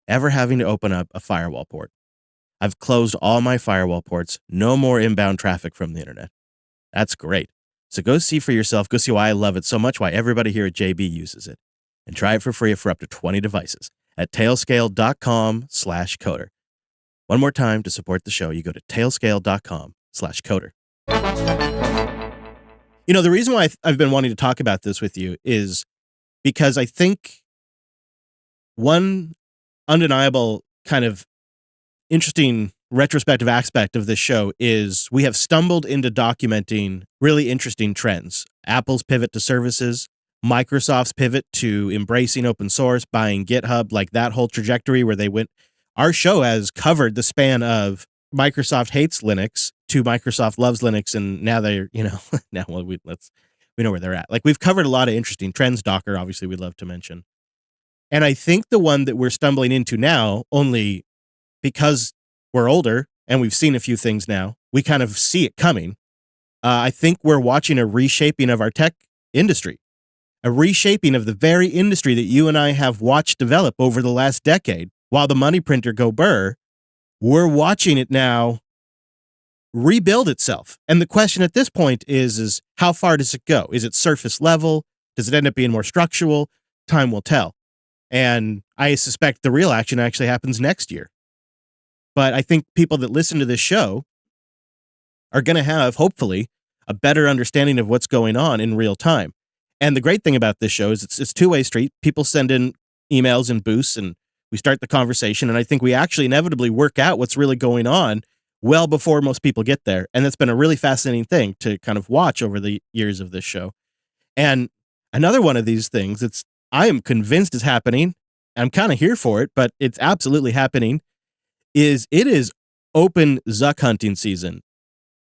S1: ever having to open up a firewall port. I've closed all my firewall ports. No more inbound traffic from the internet. That's great. So go see for yourself. Go see why I love it so much, why everybody here at JB uses it. And try it for free for up to 20 devices at tailscale.com/coder. One more time to support the show, you go to tailscale.com/coder. You know, the reason why I've been wanting to talk about this with you is because I think one undeniable kind of interesting retrospective aspect of this show is we have stumbled into documenting really interesting trends. Apple's pivot to services, Microsoft's pivot to embracing open source, buying GitHub, like that whole trajectory where they went. Our show has covered the span of Microsoft hates Linux to Microsoft loves Linux, and now they're, we know where they're at. Like we've covered a lot of interesting trends. Docker, obviously, we'd love to mention. And I think the one that we're stumbling into now, only because we're older and we've seen a few things now, we kind of see it coming. I think we're watching a reshaping of our tech industry, a reshaping of the very industry that you and I have watched develop over the last decade. While the money printer go burr, we're watching it now rebuild itself. And the question at this point is how far does it go? Is it surface level? Does it end up being more structural? Time will tell. And I suspect the real action actually happens next year. But I think people that listen to this show are going to have, hopefully, a better understanding of what's going on in real time. And the great thing about this show is it's two-way street. People send in emails and boosts, and we start the conversation. And I think we actually inevitably work out what's really going on well before most people get there. And that's been a really fascinating thing to kind of watch over the years of this show. And another one of these things, I am convinced is happening. I'm kind of here for it, but it's absolutely happening. It is open Zuck-Hunting season.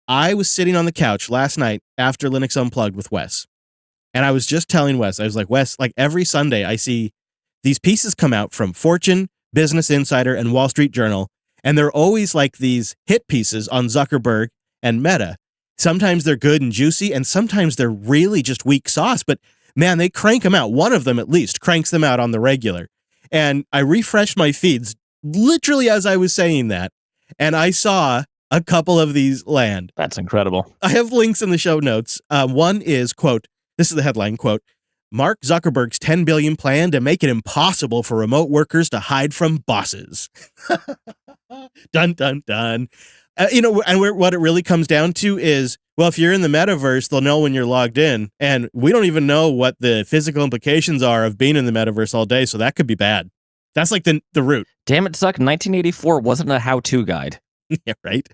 S1: I was sitting on the couch last night after Linux Unplugged with Wes. And I was just telling Wes, I was like, Wes, like every Sunday I see these pieces come out from Fortune, Business Insider, and Wall Street Journal. And they're always like these hit pieces on Zuckerberg and Meta. Sometimes they're good and juicy, and sometimes they're really just weak sauce. But man, they crank them out. One of them at least cranks them out on the regular. And I refreshed my feeds literally as I was saying that. And I saw a couple of these land.
S2: That's incredible.
S1: I have links in the show notes. One is, quote, this is the headline, quote, Mark Zuckerberg's $10 billion plan to make it impossible for remote workers to hide from bosses. Dun, dun, dun. What it really comes down to is, well, if you're in the metaverse, they'll know when you're logged in. And we don't even know what the physical implications are of being in the metaverse all day. So that could be bad. That's like the root.
S2: Damn it, Zuck. 1984 wasn't a how-to guide.
S1: Yeah, right.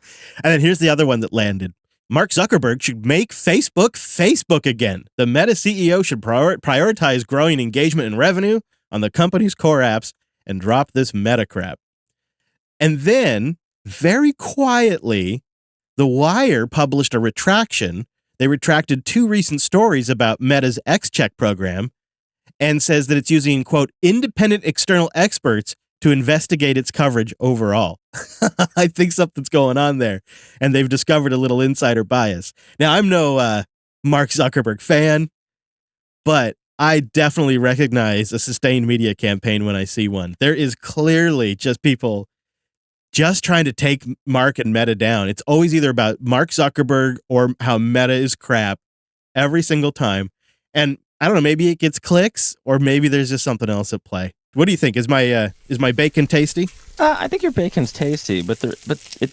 S1: And then here's the other one that landed. Mark Zuckerberg should make Facebook again. The Meta CEO should prioritize growing engagement and revenue on the company's core apps and drop this Meta crap. And then, very quietly, The Wire published a retraction. They retracted 2 recent stories about Meta's XCheck program and says that it's using, quote, independent external experts to investigate its coverage overall. I think something's going on there, and they've discovered a little insider bias. Now, I'm no Mark Zuckerberg fan, but I definitely recognize a sustained media campaign when I see one. There is clearly just people just trying to take Mark and Meta down. It's always either about Mark Zuckerberg or how Meta is crap every single time. And I don't know, maybe it gets clicks, or maybe there's just something else at play. What do you think? Is my bacon tasty?
S2: I think your bacon's tasty, but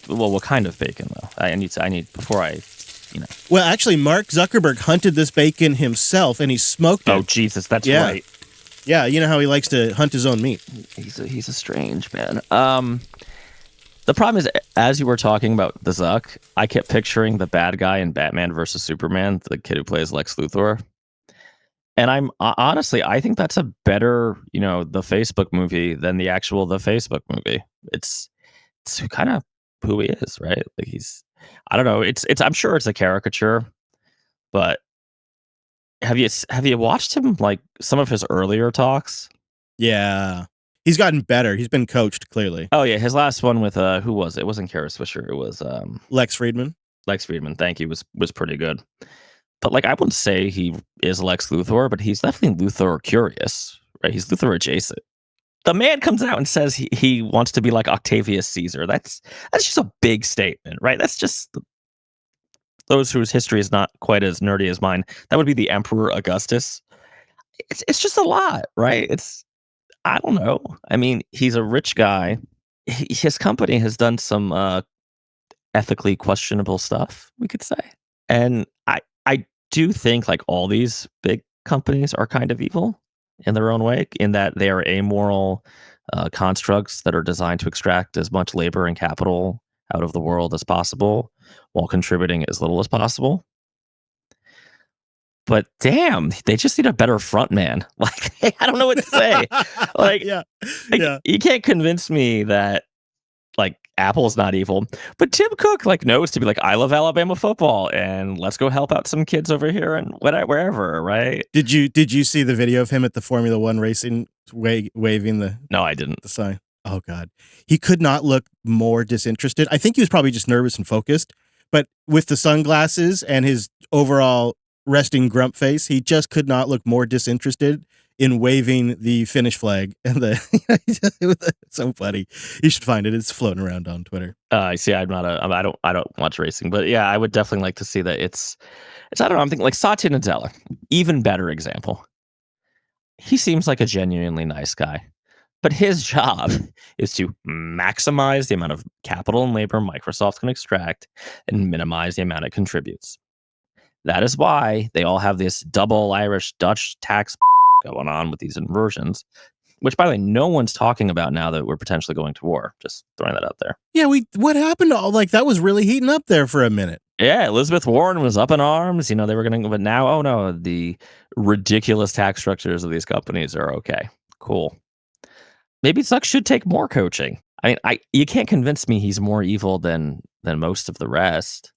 S2: what kind of bacon though? I need before I.
S1: Well, actually, Mark Zuckerberg hunted this bacon himself, and he smoked it.
S2: Oh, Jesus, that's right.
S1: Yeah, you know how he likes to hunt his own meat.
S2: He's a strange man. The problem is, as you were talking about the Zuck, I kept picturing the bad guy in Batman versus Superman, the kid who plays Lex Luthor. And honestly, I think that's a better, the Facebook movie than the actual the Facebook movie. It's kind of who he is, right? Like I don't know. It's I'm sure it's a caricature, but have you watched him like some of his earlier talks?
S1: Yeah. He's gotten better. He's been coached, clearly.
S2: Oh yeah, his last one with who was it? It wasn't Kara Swisher. It was
S1: Lex Friedman.
S2: Lex Friedman. Thank you. Was pretty good. But like I wouldn't say he is Lex Luthor, but he's definitely Luthor curious, right? He's Luthor adjacent. The man comes out and says he wants to be like Octavius Caesar. That's just a big statement, right? That's just those whose history is not quite as nerdy as mine. That would be the Emperor Augustus. It's just a lot, right? I don't know. I mean, he's a rich guy. His company has done some ethically questionable stuff, we could say. And I do think like all these big companies are kind of evil in their own way, in that they are amoral constructs that are designed to extract as much labor and capital out of the world as possible while contributing as little as possible. But damn, they just need a better front man. Like, I don't know what to say. Like,
S1: Yeah.
S2: like,
S1: Yeah.
S2: you can't convince me that like Apple's not evil, but Tim Cook like knows to be like, I love Alabama football, and let's go help out some kids over here and wherever, right?
S1: Did you see the video of him at the Formula One racing waving
S2: No, I didn't.
S1: the sign? Oh God, he could not look more disinterested. I think he was probably just nervous and focused, but with the sunglasses and his overall resting grump face, he just could not look more disinterested in waving the finish flag. And it was so funny. You should find it. It's floating around on Twitter.
S2: I see. I don't watch racing, but yeah, I would definitely like to see that. I don't know. I'm thinking like Satya Nadella, even better example. He seems like a genuinely nice guy, but his job is to maximize the amount of capital and labor Microsoft can extract and minimize the amount it contributes. That is why they all have this double Irish Dutch tax going on with these inversions, which, by the way, no one's talking about now that we're potentially going to war. Just throwing that out there.
S1: Yeah, what happened to all like that was really heating up there for a minute.
S2: Yeah, Elizabeth Warren was up in arms. They were going to, but now, oh no, the ridiculous tax structures of these companies are okay. Cool. Maybe Zuck should take more coaching. I mean, you can't convince me he's more evil than most of the rest.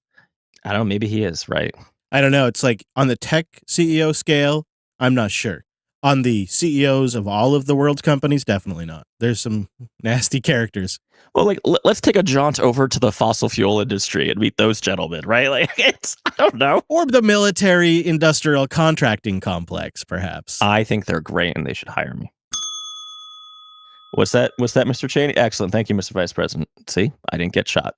S2: I don't know. Maybe he is, right?
S1: I don't know. It's like on the tech CEO scale, I'm not sure. On the CEOs of all of the world's companies, definitely not. There's some nasty characters.
S2: Well, like, let's take a jaunt over to the fossil fuel industry and meet those gentlemen, right? Like, I don't know.
S1: Or the military industrial contracting complex, perhaps.
S2: I think they're great and they should hire me. What's that, Mr. Cheney? Excellent. Thank you, Mr. Vice President. See, I didn't get shot.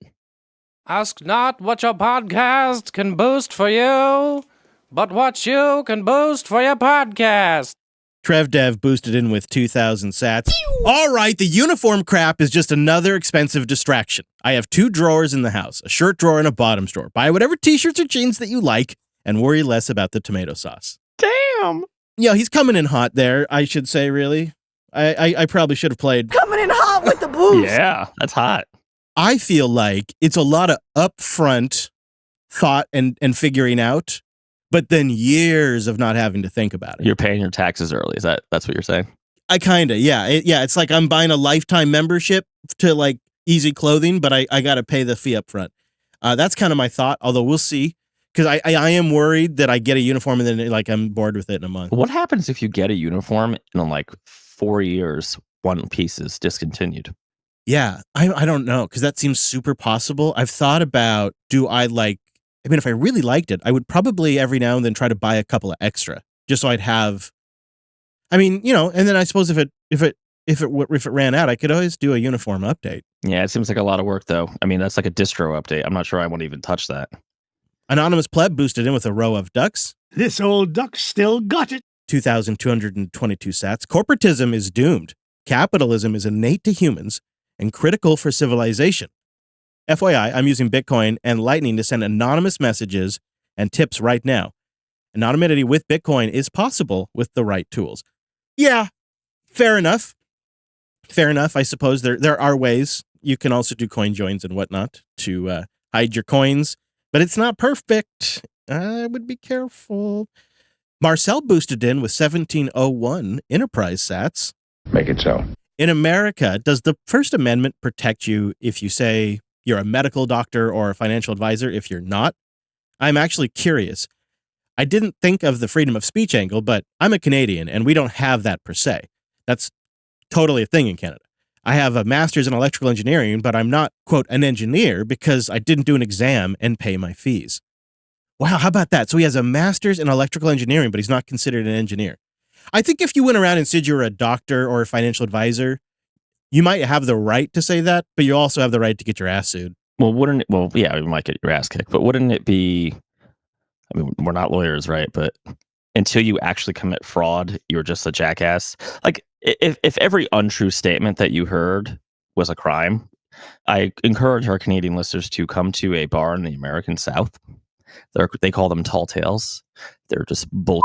S3: Ask not what your podcast can boost for you, but what you can boost for your podcast.
S1: Trev Dev boosted in with 2,000 sats. All right, the uniform crap is just another expensive distraction. I have 2 drawers in the house, a shirt drawer and a bottoms drawer. Buy whatever t-shirts or jeans that you like and worry less about the tomato sauce.
S2: Damn.
S1: Yeah, he's coming in hot there, I should say, really. I probably should have played.
S4: Coming in hot with the boost.
S2: Yeah, that's hot.
S1: I feel like it's a lot of upfront thought and figuring out, but then years of not having to think about it.
S2: You're paying your taxes early. That's what you're saying?
S1: I kind of, yeah. It's like I'm buying a lifetime membership to like Easy Clothing, but I got to pay the fee up front. That's kind of my thought, although we'll see. Because I am worried that I get a uniform and then like I'm bored with it in a month.
S2: What happens if you get a uniform and in like 4 years, one piece is discontinued?
S1: Yeah, I don't know, because that seems super possible. I've thought about, if I really liked it, I would probably every now and then try to buy a couple of extra, just so I'd have, and then I suppose if it ran out, I could always do a uniform update.
S2: Yeah, it seems like a lot of work, though. I mean, that's like a distro update. I'm not sure I want to even touch that.
S1: Anonymous Pleb boosted in with a row of ducks.
S5: This old duck still got it.
S1: 2,222 sats. Corporatism is doomed. Capitalism is innate to humans and critical for civilization. FYI, I'm using Bitcoin and Lightning to send anonymous messages and tips right now. Anonymity with Bitcoin is possible with the right tools. Yeah, fair enough. Fair enough. I suppose there are ways. You can also do coin joins and whatnot to hide your coins, but it's not perfect. I would be careful. Marcel boosted in with 1701 enterprise sats.
S4: Make it so.
S1: In America, does the First Amendment protect you if you say you're a medical doctor or a financial advisor if you're not? I'm actually curious. I didn't think of the freedom of speech angle, but I'm a Canadian and we don't have that per se. That's totally a thing in Canada. I have a master's in electrical engineering, but I'm not, quote, an engineer because I didn't do an exam and pay my fees. Wow, how about that? So he has a master's in electrical engineering, but he's not considered an engineer. I think if you went around and said you were a doctor or a financial advisor, you might have the right to say that, but you also have the right to get your ass sued.
S2: Well, yeah, you might get your ass kicked, but wouldn't it be, I mean, we're not lawyers, right? But until you actually commit fraud, you're just a jackass. Like, if every untrue statement that you heard was a crime, I encourage our Canadian listeners to come to a bar in the American South. They call them tall tales. They're just bull.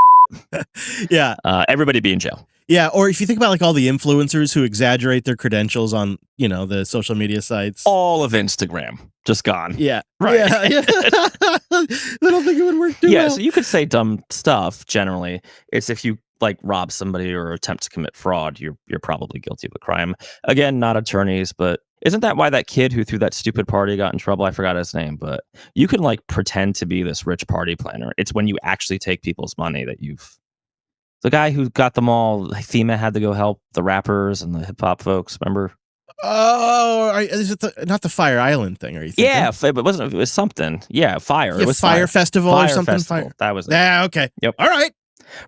S1: Yeah.
S2: Everybody be in jail.
S1: Yeah, or if you think about like all the influencers who exaggerate their credentials on, the social media sites.
S2: All of Instagram just gone.
S1: Yeah.
S2: Right.
S1: Yeah. I don't think it would work too well.
S2: So you could say dumb stuff generally. It's if you like rob somebody or attempt to commit fraud, you're probably guilty of a crime. Again, not attorneys, but isn't that why that kid who threw that stupid party got in trouble? I forgot his name, but you can like pretend to be this rich party planner. It's when you actually take people's money that the guy who got them all, FEMA had to go help the rappers and the hip hop folks, remember?
S1: Oh, is it not the Fire Island thing? Are you thinking?
S2: Yeah, but it was something. Yeah, Fire.
S1: Yeah,
S2: it was
S1: Fire Festival or something.
S2: Festival. That was it.
S1: Yeah, okay.
S2: Yep.
S1: All right.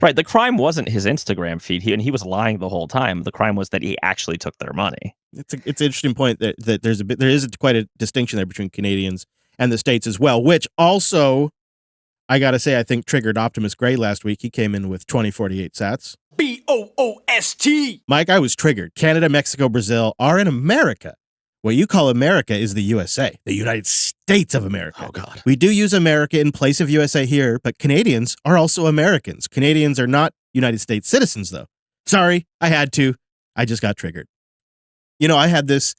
S2: Right. The crime wasn't his Instagram feed. He was lying the whole time. The crime was that he actually took their money.
S1: It's an interesting point that there is quite a distinction there between Canadians and the States as well, which also, I got to say, I think triggered Optimus Gray last week. He came in with 2048 sats.
S5: BOOST.
S1: Mike, I was triggered. Canada, Mexico, Brazil are in America. What you call America is the USA, the United States of America.
S2: Oh, God.
S1: We do use America in place of USA here, but Canadians are also Americans. Canadians are not United States citizens, though. Sorry, I had to. I just got triggered. I had this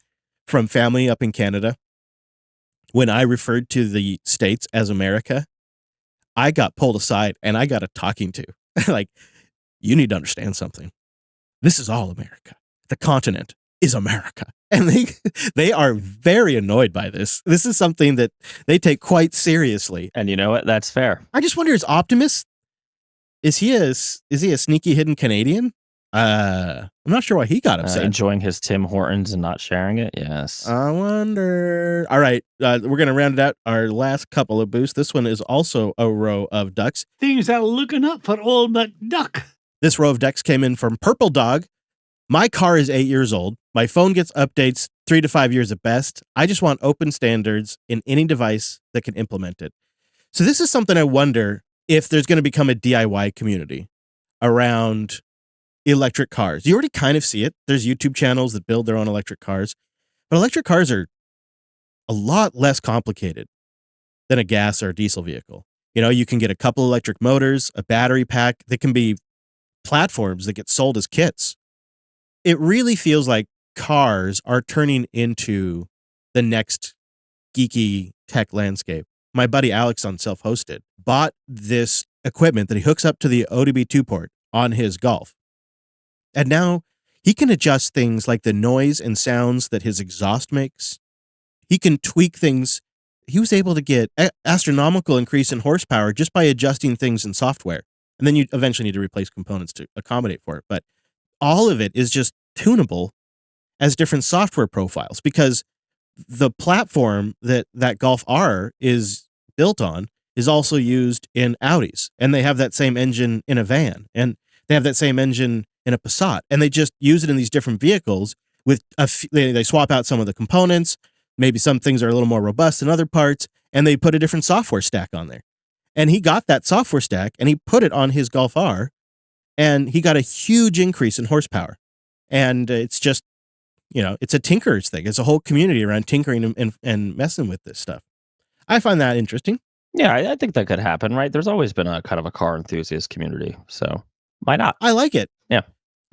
S1: from family up in Canada. When I referred to the States as America, I got pulled aside and I got a talking to. Like, you need to understand something. This is all America. The continent is America. And they are very annoyed by this. This is something that they take quite seriously.
S2: And you know what? That's fair.
S1: I just wonder, is Optimus, is he a sneaky hidden Canadian? I'm not sure why he got upset.
S2: Enjoying his Tim Hortons and not sharing it? Yes.
S1: I wonder. All right. We're going to round it out. Our last couple of boosts. This one is also a row of ducks.
S5: Things are looking up for old McDuck.
S1: This row of ducks came in from Purple Dog. My car is 8 years old. My phone gets updates 3 to 5 years at best. I just want open standards in any device that can implement it. So this is something I wonder if there's going to become a DIY community around electric cars. You already kind of see it. There's YouTube channels that build their own electric cars. But electric cars are a lot less complicated than a gas or a diesel vehicle. You can get a couple electric motors, a battery pack. That can be platforms that get sold as kits. It really feels like cars are turning into the next geeky tech landscape. My buddy Alex on Self-Hosted bought this equipment that he hooks up to the ODB2 port on his Golf. And now he can adjust things like the noise and sounds that his exhaust makes. He can tweak things. He was able to get astronomical increase in horsepower just by adjusting things in software. And then you eventually need to replace components to accommodate for it. But all of it is just tunable as different software profiles, because the platform that Golf R is built on is also used in Audis, and they have that same engine in a van, and they have that same engine in a Passat, and they just use it in these different vehicles with they swap out some of the components. Maybe some things are a little more robust than other parts, and they put a different software stack on there. And he got that software stack and he put it on his Golf R, and he got a huge increase in horsepower. And it's just, it's a tinkerer's thing. It's a whole community around tinkering and messing with this stuff. I find that interesting.
S2: Yeah, I think that could happen, right? There's always been a kind of a car enthusiast community, so why not?
S1: I like it.
S2: Yeah.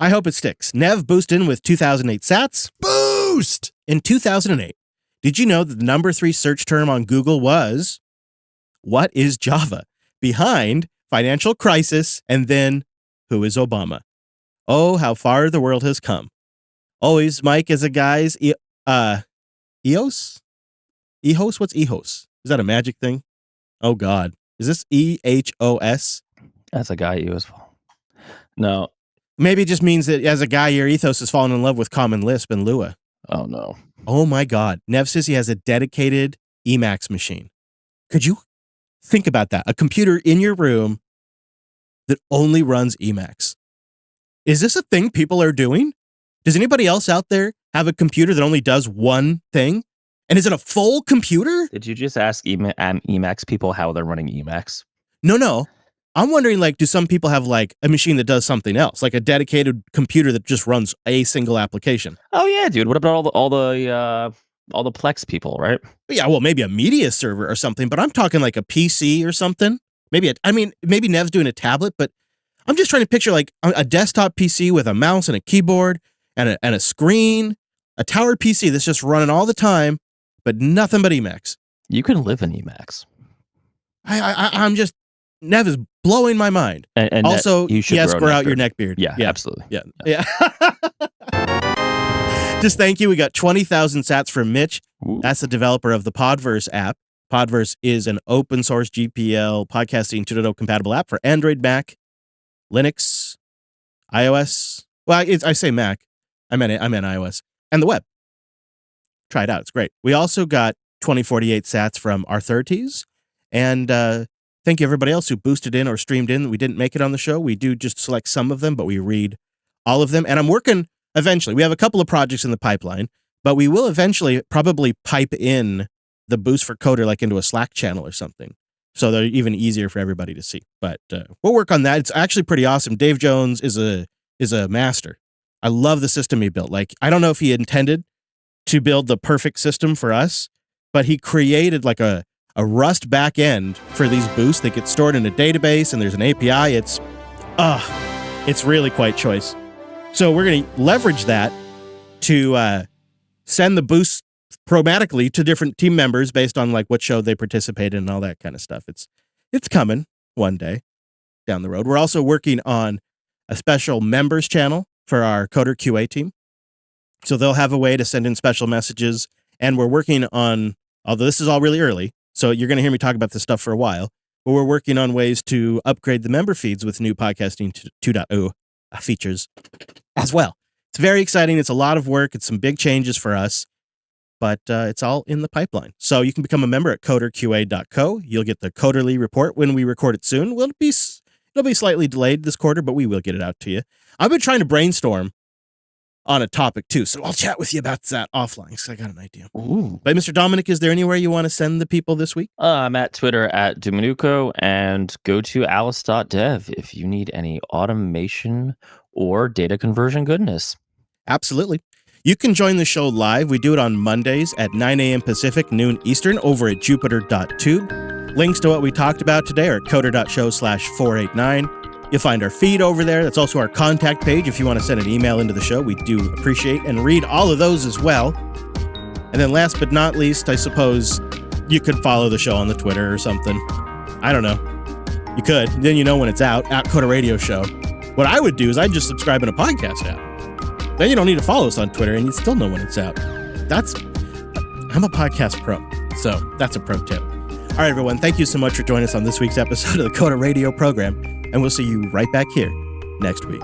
S1: I hope it sticks. Nev boosted in with 2008 sats. Boost! In 2008, did you know that the number 3 search term on Google was, what is Java? Behind financial crisis, and then who is Obama? Oh, how far the world has come. Always Mike as a guy's EOS? EHOS? What's EHOS? Is that a magic thing? Oh God. Is this EHOS?
S2: That's a guy you as well. No.
S1: Maybe it just means that as a guy, your ethos has fallen in love with Common Lisp and Lua.
S2: Oh no.
S1: Oh my God. Nev says he has a dedicated Emacs machine. Could you think about that? A computer in your room that only runs Emacs. Is this a thing people are doing? Does anybody else out there have a computer that only does one thing? And is it a full computer?
S2: Did you just ask Emacs people how they're running Emacs?
S1: No. I'm wondering, like, do some people have, like, a machine that does something else, like a dedicated computer that just runs a single application?
S2: Oh yeah, dude. What about all the Plex people, right?
S1: Yeah, well, maybe a media server or something, but I'm talking like a PC or something. Maybe Nev's doing a tablet, but I'm just trying to picture like a desktop PC with a mouse and a keyboard and a screen, a tower PC that's just running all the time, but nothing but Emacs.
S2: You can live in Emacs.
S1: I'm just, Nev is blowing my mind.
S2: And
S1: also,
S2: you should
S1: yes, grow out
S2: neck
S1: your
S2: beard.
S1: neck beard.
S2: Yeah, absolutely.
S1: Yeah. Just thank you. We got 20,000 sats from Mitch.
S2: Ooh.
S1: That's the developer of the Podverse app. Podverse is an open source GPL podcasting 2.0 compatible app for Android, Mac, Linux, iOS. Well, I say Mac. I meant iOS and the web. Try it out. It's great. We also got 2048 sats from Arthurtes. And thank you everybody else who boosted in or streamed in. We didn't make it on the show. We do just select some of them, but we read all of them. And I'm working eventually. We have a couple of projects in the pipeline, but we will eventually probably pipe in the Boost for Coder like into a Slack channel or something. So they're even easier for everybody to see. But we'll work on that. It's actually pretty awesome. Dave Jones is a master. I love the system he built. Like, I don't know if he intended to build the perfect system for us, but he created like a Rust back end for these boosts that get stored in a database, and there's an API. It's really quite choice. So we're going to leverage that to send the boosts programmatically to different team members based on like what show they participated in and all that kind of stuff. It's coming one day down the road. We're also working on a special members channel for our Coder QA team. So they'll have a way to send in special messages, and we're working on, although this is all really early, so you're going to hear me talk about this stuff for a while, but we're working on ways to upgrade the member feeds with new podcasting 2.0 features as well. It's very exciting. It's a lot of work. It's some big changes for us, but it's all in the pipeline. So you can become a member at coderqa.co. You'll get the Coderly report when we record it soon. It'll be slightly delayed this quarter, but we will get it out to you. I've been trying to brainstorm on a topic too, so I'll chat with you about that offline because I got an idea.
S2: Ooh.
S1: But Mr. Dominic, is there anywhere you want to send the people this week?
S2: I'm at Twitter at Dominuco, and go to alice.dev if you need any automation or data conversion goodness.
S1: Absolutely. You can join the show live. We do it on Mondays at 9 a.m. Pacific, noon Eastern over at jupiter.tube. Links to what we talked about today are at coder.show/489. You'll find our feed over there. That's also our contact page if you want to send an email into the show. We do appreciate and read all of those as well. And then last but not least, I suppose you could follow the show on the Twitter or something. I don't know. You could. Then you know when it's out, at Coder Radio Show. What I would do is I'd just subscribe in a podcast app. Then you don't need to follow us on Twitter and you still know when it's out. I'm a podcast pro, so that's a pro tip. All right, everyone. Thank you so much for joining us on this week's episode of the Coder Radio program. And we'll see you right back here next week.